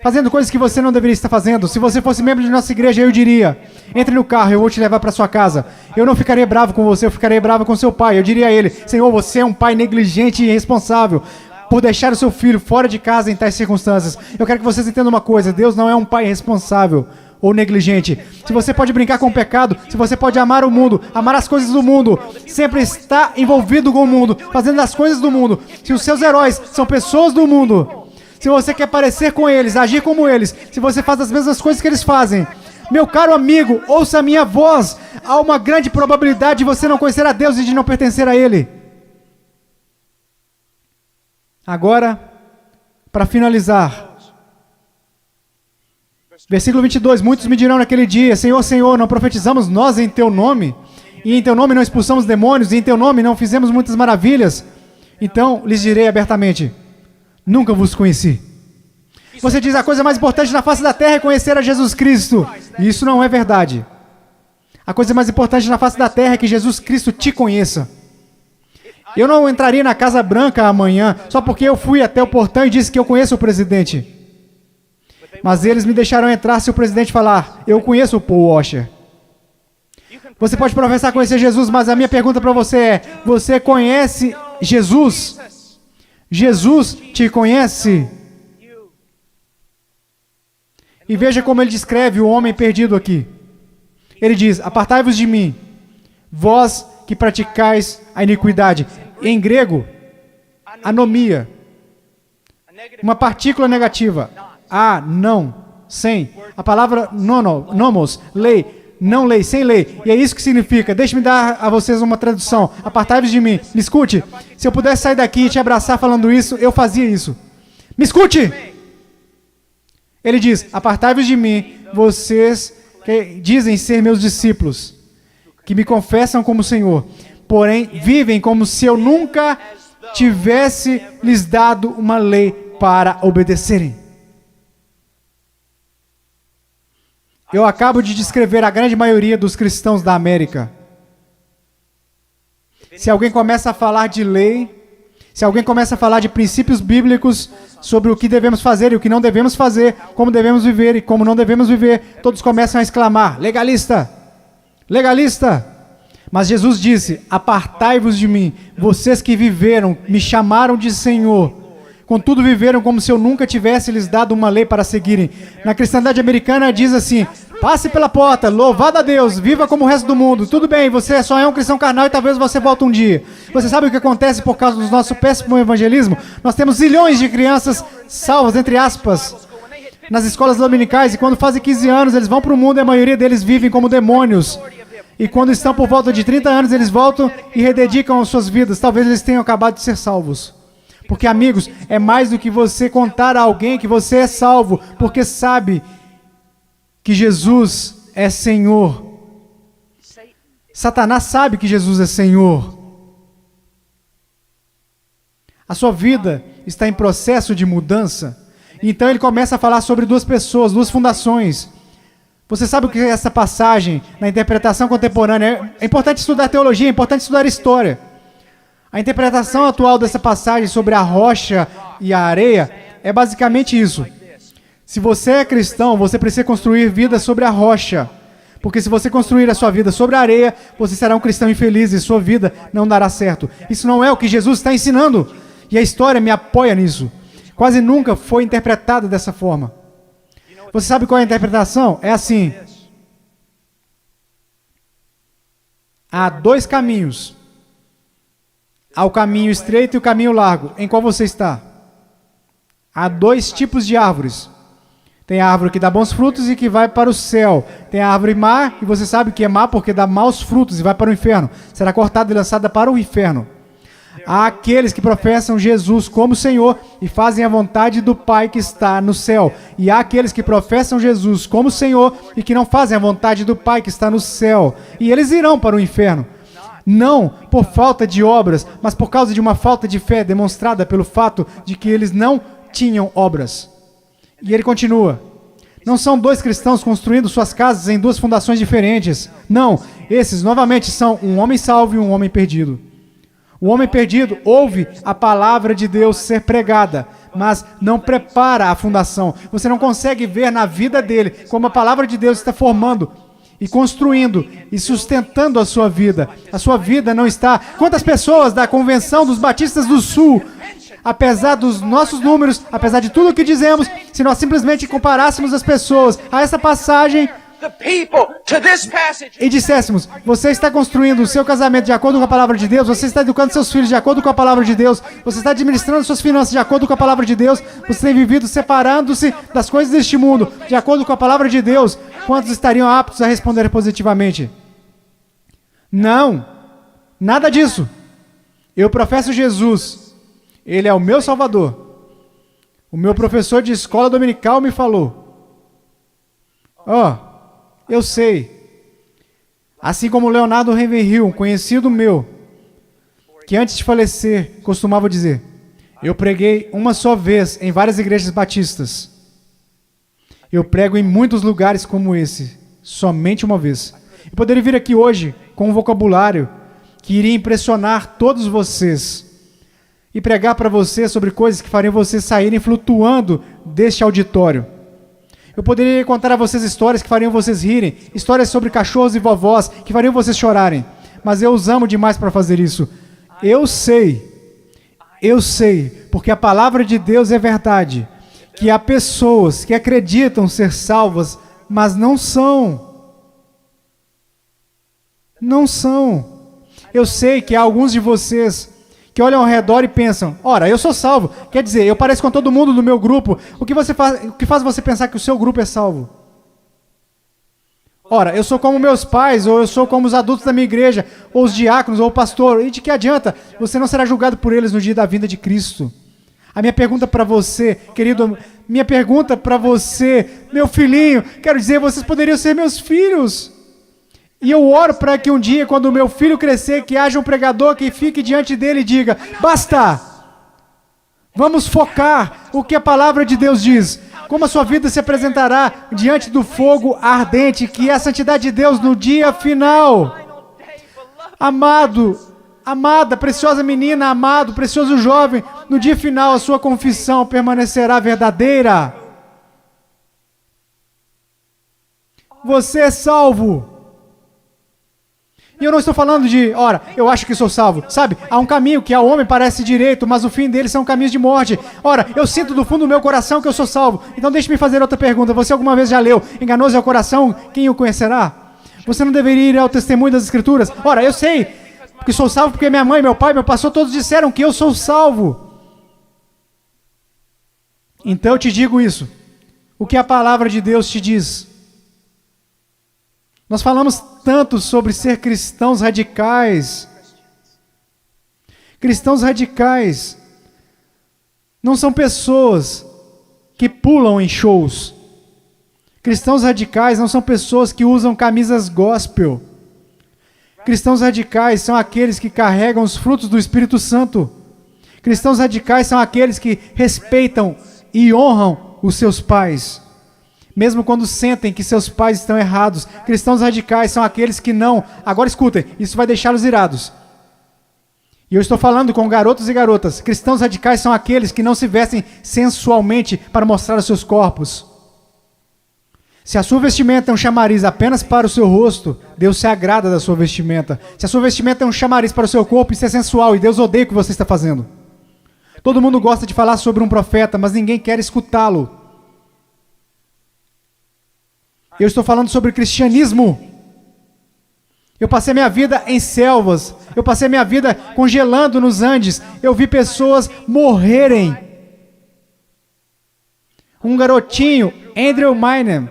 fazendo coisas que você não deveria estar fazendo. Se você fosse membro de nossa igreja, eu diria, entre no carro, eu vou te levar para sua casa. Eu não ficaria bravo com você, eu ficaria bravo com seu pai. Eu diria a ele, Senhor, você é um pai negligente e irresponsável por deixar o seu filho fora de casa em tais circunstâncias. Eu quero que vocês entendam uma coisa, Deus não é um pai irresponsável ou negligente. Se você pode brincar com o pecado, se você pode amar o mundo, amar as coisas do mundo, sempre está envolvido com o mundo, fazendo as coisas do mundo. Se os seus heróis são pessoas do mundo, se você quer parecer com eles, agir como eles, se você faz as mesmas coisas que eles fazem, meu caro amigo, ouça a minha voz. Há uma grande probabilidade de você não conhecer a Deus e de não pertencer a Ele. Agora, para finalizar, Versículo 22, muitos me dirão naquele dia, Senhor, Senhor, não profetizamos nós em Teu nome? E em Teu nome não expulsamos demônios? E em Teu nome não fizemos muitas maravilhas? Então lhes direi abertamente, nunca vos conheci. Você diz, a coisa mais importante na face da terra é conhecer a Jesus Cristo. E isso não é verdade. A coisa mais importante na face da terra é que Jesus Cristo te conheça. Eu não entraria na Casa Branca amanhã só porque eu fui até o portão e disse que eu conheço o presidente. Mas eles me deixarão entrar se o presidente falar, eu conheço o Paul Washer. Você pode professar conhecer Jesus, mas a minha pergunta para você é, você conhece Jesus? Jesus te conhece? E veja como ele descreve o homem perdido aqui. Ele diz, apartai-vos de mim, vós que praticais a iniquidade. Em grego, anomia, uma partícula negativa. Não, sem. A palavra nomos, lei, não lei, sem lei. E é isso que significa. Deixe-me dar a vocês uma tradução. Apartai-vos de mim. Me escute. Se eu pudesse sair daqui e te abraçar falando isso, eu fazia isso. Me escute! Ele diz, apartai-vos de mim, vocês que dizem ser meus discípulos, que me confessam como Senhor, porém vivem como se eu nunca tivesse lhes dado uma lei para obedecerem. Eu acabo de descrever a grande maioria dos cristãos da América. Se alguém começa a falar de lei, se alguém começa a falar de princípios bíblicos sobre o que devemos fazer e o que não devemos fazer, como devemos viver e como não devemos viver, todos começam a exclamar, legalista, legalista. Mas Jesus disse, apartai-vos de mim, vocês que viveram, me chamaram de Senhor, contudo viveram como se eu nunca tivesse lhes dado uma lei para seguirem. Na cristandade americana diz assim, passe pela porta, louvado a Deus, viva como o resto do mundo. Tudo bem, você só é um cristão carnal e talvez você volte um dia. Você sabe o que acontece por causa do nosso péssimo evangelismo? Nós temos zilhões de crianças salvas, entre aspas, nas escolas dominicais, e quando fazem 15 anos eles vão para o mundo e a maioria deles vivem como demônios. E quando estão por volta de 30 anos eles voltam e rededicam as suas vidas. Talvez eles tenham acabado de ser salvos. Porque, amigos, é mais do que você contar a alguém que você é salvo, porque sabe que Jesus é Senhor. Satanás sabe que Jesus é Senhor. A sua vida está em processo de mudança. Então ele começa a falar sobre duas pessoas, duas fundações. Você sabe o que é essa passagem na interpretação contemporânea? É importante estudar teologia, é importante estudar história. A interpretação atual dessa passagem sobre a rocha e a areia é basicamente isso. Se você é cristão, você precisa construir vida sobre a rocha. Porque se você construir a sua vida sobre a areia, você será um cristão infeliz e sua vida não dará certo. Isso não é o que Jesus está ensinando. E a história me apoia nisso. Quase nunca foi interpretada dessa forma. Você sabe qual é a interpretação? É assim. Há dois caminhos. Há o caminho estreito e o caminho largo. Em qual você está? Há dois tipos de árvores. Tem a árvore que dá bons frutos e que vai para o céu. Tem a árvore má, e você sabe que é má porque dá maus frutos e vai para o inferno. Será cortada e lançada para o inferno. Há aqueles que professam Jesus como Senhor e fazem a vontade do Pai que está no céu. E há aqueles que professam Jesus como Senhor e que não fazem a vontade do Pai que está no céu. E eles irão para o inferno. Não por falta de obras, mas por causa de uma falta de fé demonstrada pelo fato de que eles não tinham obras. E ele continua. Não são dois cristãos construindo suas casas em duas fundações diferentes. Não, esses novamente são um homem salvo e um homem perdido. O homem perdido ouve a palavra de Deus ser pregada, mas não prepara a fundação. Você não consegue ver na vida dele como a palavra de Deus está formando e construindo e sustentando a sua vida. A sua vida não está... Quantas pessoas da Convenção dos Batistas do Sul, apesar dos nossos números, apesar de tudo o que dizemos, se nós simplesmente comparássemos as pessoas a essa passagem e disséssemos, você está construindo o seu casamento de acordo com a palavra de Deus, você está educando seus filhos de acordo com a palavra de Deus, você está administrando suas finanças de acordo com a palavra de Deus, você tem vivido separando-se das coisas deste mundo de acordo com a palavra de Deus, quantos estariam aptos a responder positivamente? Não, nada disso. Eu professo Jesus, Ele é o meu Salvador. O meu professor de escola dominical me falou. Eu sei. Assim como Leonardo Ravenhill, um conhecido meu, que antes de falecer costumava dizer: eu preguei uma só vez em várias igrejas batistas. Eu prego em muitos lugares como esse, somente uma vez. Eu poderia vir aqui hoje com um vocabulário que iria impressionar todos vocês e pregar para vocês sobre coisas que fariam vocês saírem flutuando deste auditório. Eu poderia contar a vocês histórias que fariam vocês rirem, histórias sobre cachorros e vovós que fariam vocês chorarem, mas eu os amo demais para fazer isso. Eu sei, porque a palavra de Deus é verdade, que há pessoas que acreditam ser salvas, mas não são. Não são. Eu sei que há alguns de vocês que olham ao redor e pensam: ora, eu sou salvo. Quer dizer, eu pareço com todo mundo do meu grupo. O que faz você pensar que o seu grupo é salvo? Ora, eu sou como meus pais, ou eu sou como os adultos da minha igreja, ou os diáconos, ou o pastor. E de que adianta? Você não será julgado por eles no dia da vinda de Cristo. A minha pergunta para você, querido, minha pergunta para você, meu filhinho, quero dizer, vocês poderiam ser meus filhos. E eu oro para que um dia, quando o meu filho crescer, que haja um pregador que fique diante dele e diga: basta, vamos focar o que a palavra de Deus diz. Como a sua vida se apresentará diante do fogo ardente, que é a santidade de Deus no dia final. Amado, amada, preciosa menina, amado, precioso jovem, no dia final a sua confissão permanecerá verdadeira. Você é salvo. E eu não estou falando de, ora, eu acho que sou salvo. Sabe, há um caminho que ao homem parece direito, mas o fim dele são caminhos de morte. Ora, eu sinto do fundo do meu coração que eu sou salvo. Então deixe-me fazer outra pergunta. Você alguma vez já leu Enganoso é o coração, quem o conhecerá? Você não deveria ir ao testemunho das Escrituras? Ora, eu sei que sou salvo porque minha mãe, meu pai, meu pastor, todos disseram que eu sou salvo. Então eu te digo isso. O que a palavra de Deus te diz? Nós falamos tanto sobre ser cristãos radicais. Cristãos radicais não são pessoas que pulam em shows. Cristãos radicais não são pessoas que usam camisas gospel. Cristãos radicais são aqueles que carregam os frutos do Espírito Santo. Cristãos radicais são aqueles que respeitam e honram os seus pais, mesmo quando sentem que seus pais estão errados. Cristãos radicais são aqueles que não... Agora escutem, isso vai deixá-los irados. E eu estou falando com garotos e garotas. Cristãos radicais são aqueles que não se vestem sensualmente para mostrar os seus corpos. Se a sua vestimenta é um chamariz apenas para o seu rosto, Deus se agrada da sua vestimenta. Se a sua vestimenta é um chamariz para o seu corpo, isso é sensual e Deus odeia o que você está fazendo. Todo mundo gosta de falar sobre um profeta, mas ninguém quer escutá-lo. Eu estou falando sobre cristianismo. Eu passei minha vida em selvas. Eu passei minha vida congelando nos Andes. Eu vi pessoas morrerem. Um garotinho, Andrew Minem.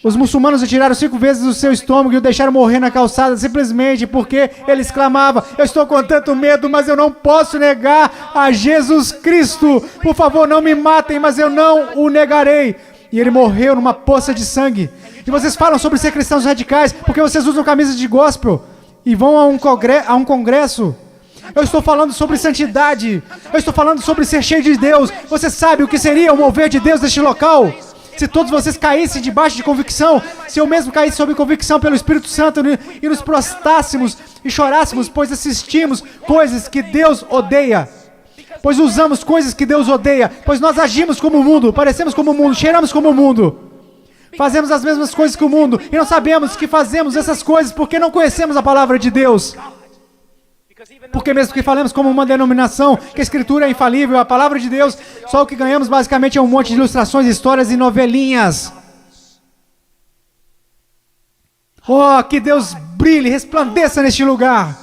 Os muçulmanos retiraram 5 vezes o seu estômago e o deixaram morrer na calçada simplesmente porque ele exclamava: eu estou com tanto medo, mas eu não posso negar a Jesus Cristo. Por favor, não me matem, mas eu não o negarei. E ele morreu numa poça de sangue. E vocês falam sobre ser cristãos radicais porque vocês usam camisas de gospel e vão a um congresso. Eu estou falando sobre santidade. Eu estou falando sobre ser cheio de Deus. Você sabe o que seria o mover de Deus neste local? Se todos vocês caíssem debaixo de convicção, se eu mesmo caísse sob convicção pelo Espírito Santo e nos prostássemos e chorássemos, pois assistimos coisas que Deus odeia. Pois usamos coisas que Deus odeia. Pois nós agimos como o mundo, parecemos como o mundo, cheiramos como o mundo. Fazemos as mesmas coisas que o mundo e não sabemos que fazemos essas coisas porque não conhecemos a palavra de Deus. Porque mesmo que falemos como uma denominação, que a Escritura é infalível, a palavra de Deus, só o que ganhamos basicamente é um monte de ilustrações, histórias e novelinhas. Oh, que Deus brilhe, resplandeça neste lugar.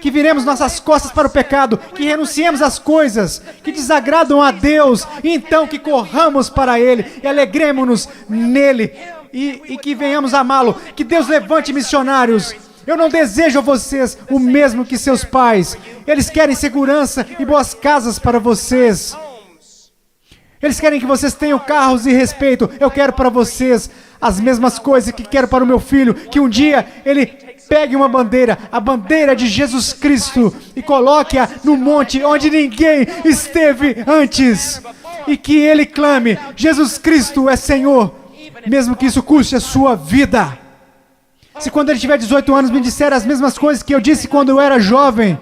Que viremos nossas costas para o pecado, que renunciemos às coisas que desagradam a Deus, e então que corramos para Ele e alegremos-nos nele e que venhamos amá-lo. Que Deus levante missionários. Eu não desejo a vocês o mesmo que seus pais. Eles querem segurança e boas casas para vocês. Eles querem que vocês tenham carros e respeito. Eu quero para vocês as mesmas coisas que quero para o meu filho, que um dia ele pegue uma bandeira, a bandeira de Jesus Cristo, e coloque-a no monte onde ninguém esteve antes, e que ele clame: Jesus Cristo é Senhor, mesmo que isso custe a sua vida. Se quando ele tiver 18 anos me disser as mesmas coisas que eu disse quando eu era jovem,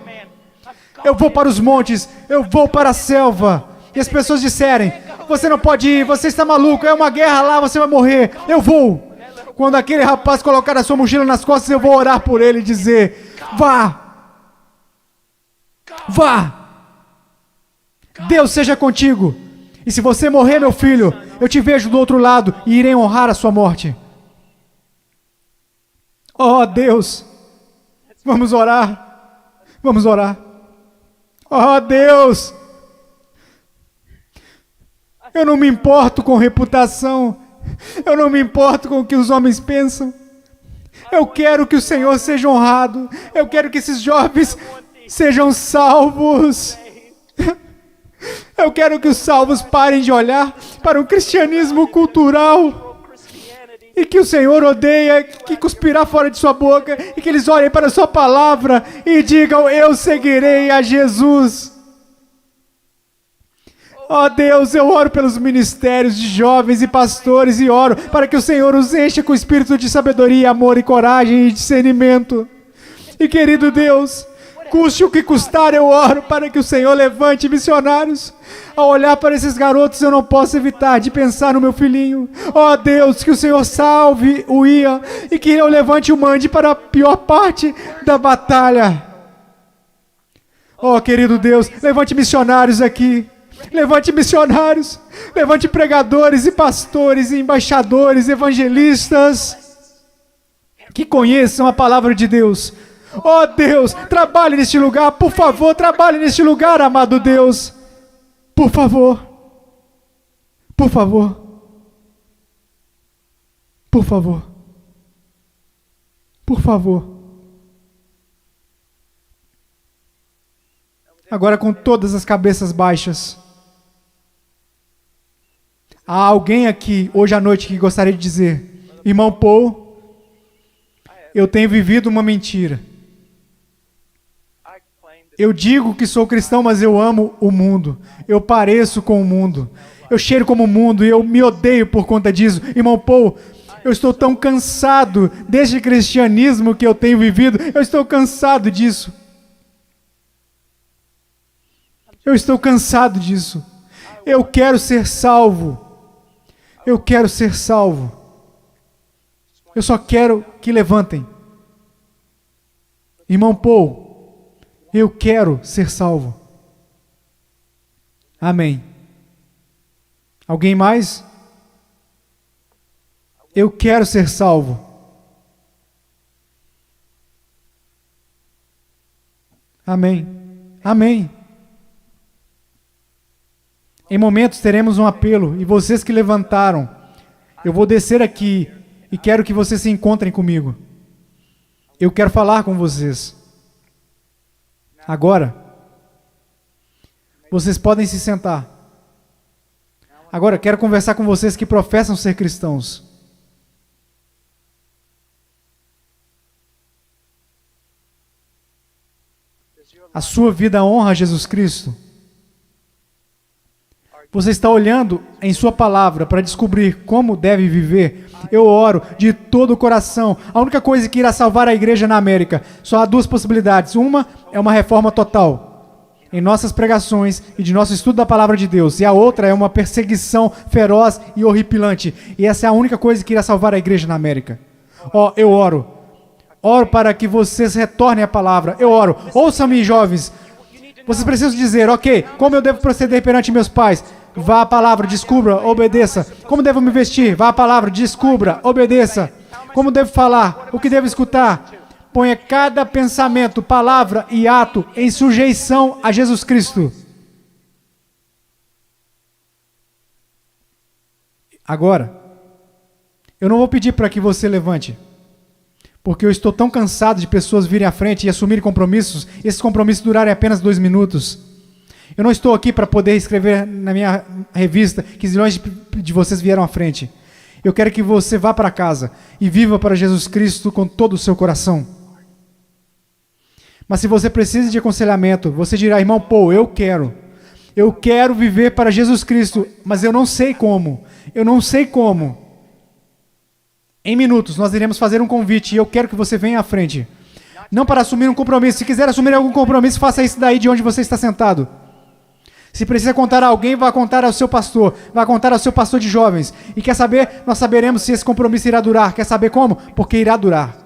eu vou para os montes, eu vou para a selva, e as pessoas disserem: você não pode ir, você está maluco, é uma guerra lá, você vai morrer. Eu vou. Quando aquele rapaz colocar a sua mochila nas costas, eu vou orar por ele e dizer: vá, vá, Deus seja contigo. E se você morrer, meu filho, eu te vejo do outro lado e irei honrar a sua morte. Oh Deus, vamos orar, vamos orar. Oh Deus, eu não me importo com reputação, eu não me importo com o que os homens pensam. Eu quero que o Senhor seja honrado, eu quero que esses jovens sejam salvos. Eu quero que os salvos parem de olhar para um cristianismo cultural e que o Senhor odeia, que cuspirá fora de sua boca, e que eles olhem para a sua palavra e digam: eu seguirei a Jesus. Ó Deus, eu oro pelos ministérios de jovens e pastores e oro para que o Senhor os encha com espírito de sabedoria, amor e coragem e discernimento. E querido Deus, custe o que custar, eu oro para que o Senhor levante missionários. Ao olhar para esses garotos, eu não posso evitar de pensar no meu filhinho. Ó Deus, que o Senhor salve o Ian e que eu levante o mande para a pior parte da batalha. Ó querido Deus, levante missionários aqui. Levante missionários, levante pregadores e pastores, e embaixadores, evangelistas que conheçam a palavra de Deus. Oh Deus, trabalhe neste lugar, por favor, trabalhe neste lugar, amado Deus. Por favor, por favor, por favor, por favor. Agora com todas as cabeças baixas. Há alguém aqui hoje à noite que gostaria de dizer: irmão Paul, eu tenho vivido uma mentira. Eu digo que sou cristão, mas eu amo o mundo. Eu pareço com o mundo. Eu cheiro como o mundo e eu me odeio por conta disso. Irmão Paul, eu estou tão cansado deste cristianismo que eu tenho vivido. Eu estou cansado disso. Eu estou cansado disso. Eu quero ser salvo. Eu quero ser salvo. Eu só quero que levantem. Irmão Paul, eu quero ser salvo. Amém. Alguém mais? Eu quero ser salvo. Amém. Amém. Em momentos teremos um apelo, e vocês que levantaram, eu vou descer aqui e quero que vocês se encontrem comigo. Eu quero falar com vocês. Agora, vocês podem se sentar. Agora, quero conversar com vocês que professam ser cristãos. A sua vida honra a Jesus Cristo? Você está olhando em sua palavra para descobrir como deve viver? Eu oro de todo o coração. A única coisa que irá salvar a igreja na América, só há duas possibilidades. Uma é uma reforma total em nossas pregações e de nosso estudo da palavra de Deus. E a outra é uma perseguição feroz e horripilante. E essa é a única coisa que irá salvar a igreja na América. Ó, eu oro. Oro para que vocês retornem à palavra. Eu oro. Ouçam-me, jovens. Vocês precisam dizer: ok, como eu devo proceder perante meus pais? Vá à palavra, descubra, obedeça. Como devo me vestir? Vá à palavra, descubra, obedeça. Como devo falar? O que devo escutar? Ponha cada pensamento, palavra e ato em sujeição a Jesus Cristo. Agora, eu não vou pedir para que você levante, porque eu estou tão cansado de pessoas virem à frente e assumirem compromissos, e esses compromissos durarem apenas 2 minutos. Eu não estou aqui para poder escrever na minha revista que zilhões de vocês vieram à frente. Eu quero que você vá para casa e viva para Jesus Cristo com todo o seu coração. Mas se você precisa de aconselhamento, você dirá, irmão Paul, eu quero viver para Jesus Cristo, mas eu não sei como. Em minutos nós iremos fazer um convite e eu quero que você venha à frente. Não para assumir um compromisso. Se quiser assumir algum compromisso, faça isso daí de onde você está sentado. Se precisa contar a alguém, vá contar ao seu pastor. Vá contar ao seu pastor de jovens. E quer saber? Nós saberemos se esse compromisso irá durar. Quer saber como? Porque irá durar.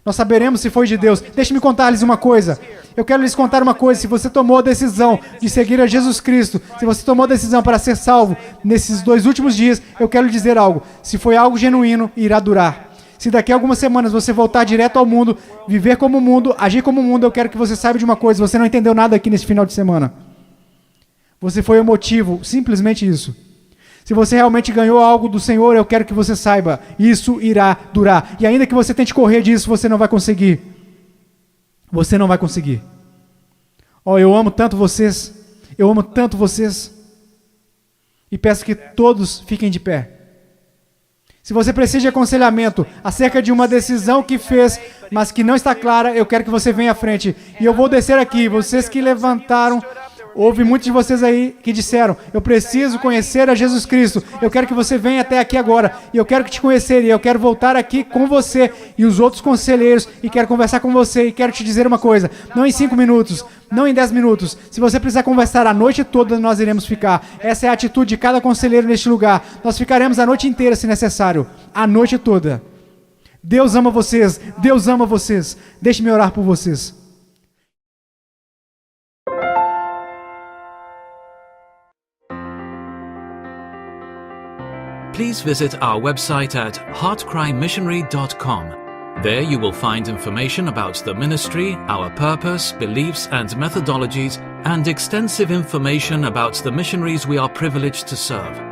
Nós saberemos se foi de Deus. Deixe-me contar-lhes uma coisa. Eu quero lhes contar uma coisa. Se você tomou a decisão de seguir a Jesus Cristo, se você tomou a decisão para ser salvo nesses 2 últimos dias, eu quero lhe dizer algo. Se foi algo genuíno, irá durar. Se daqui a algumas semanas você voltar direto ao mundo, viver como o mundo, agir como o mundo, eu quero que você saiba de uma coisa. Você não entendeu nada aqui nesse final de semana. Você foi emotivo, simplesmente isso. Se você realmente ganhou algo do Senhor, eu quero que você saiba, isso irá durar. E ainda que você tente correr disso, você não vai conseguir. Você não vai conseguir. Eu amo tanto vocês. E peço que todos fiquem de pé. Se você precisa de aconselhamento acerca de uma decisão que fez, mas que não está clara, eu quero que você venha à frente. E eu vou descer aqui. Vocês que levantaram, houve muitos de vocês aí que disseram, eu preciso conhecer a Jesus Cristo. Eu quero que você venha até aqui agora. E eu quero te conhecer. E eu quero voltar aqui com você e os outros conselheiros. E quero conversar com você. E quero te dizer uma coisa. Não em 5 minutos. Não em 10 minutos. Se você precisar conversar a noite toda, nós iremos ficar. Essa é a atitude de cada conselheiro neste lugar. Nós ficaremos a noite inteira, se necessário. A noite toda. Deus ama vocês. Deus ama vocês. Deixe-me orar por vocês. Please visit our website at heartcrymissionary.com. There you will find information about the ministry, our purpose, beliefs and methodologies, and extensive information about the missionaries we are privileged to serve.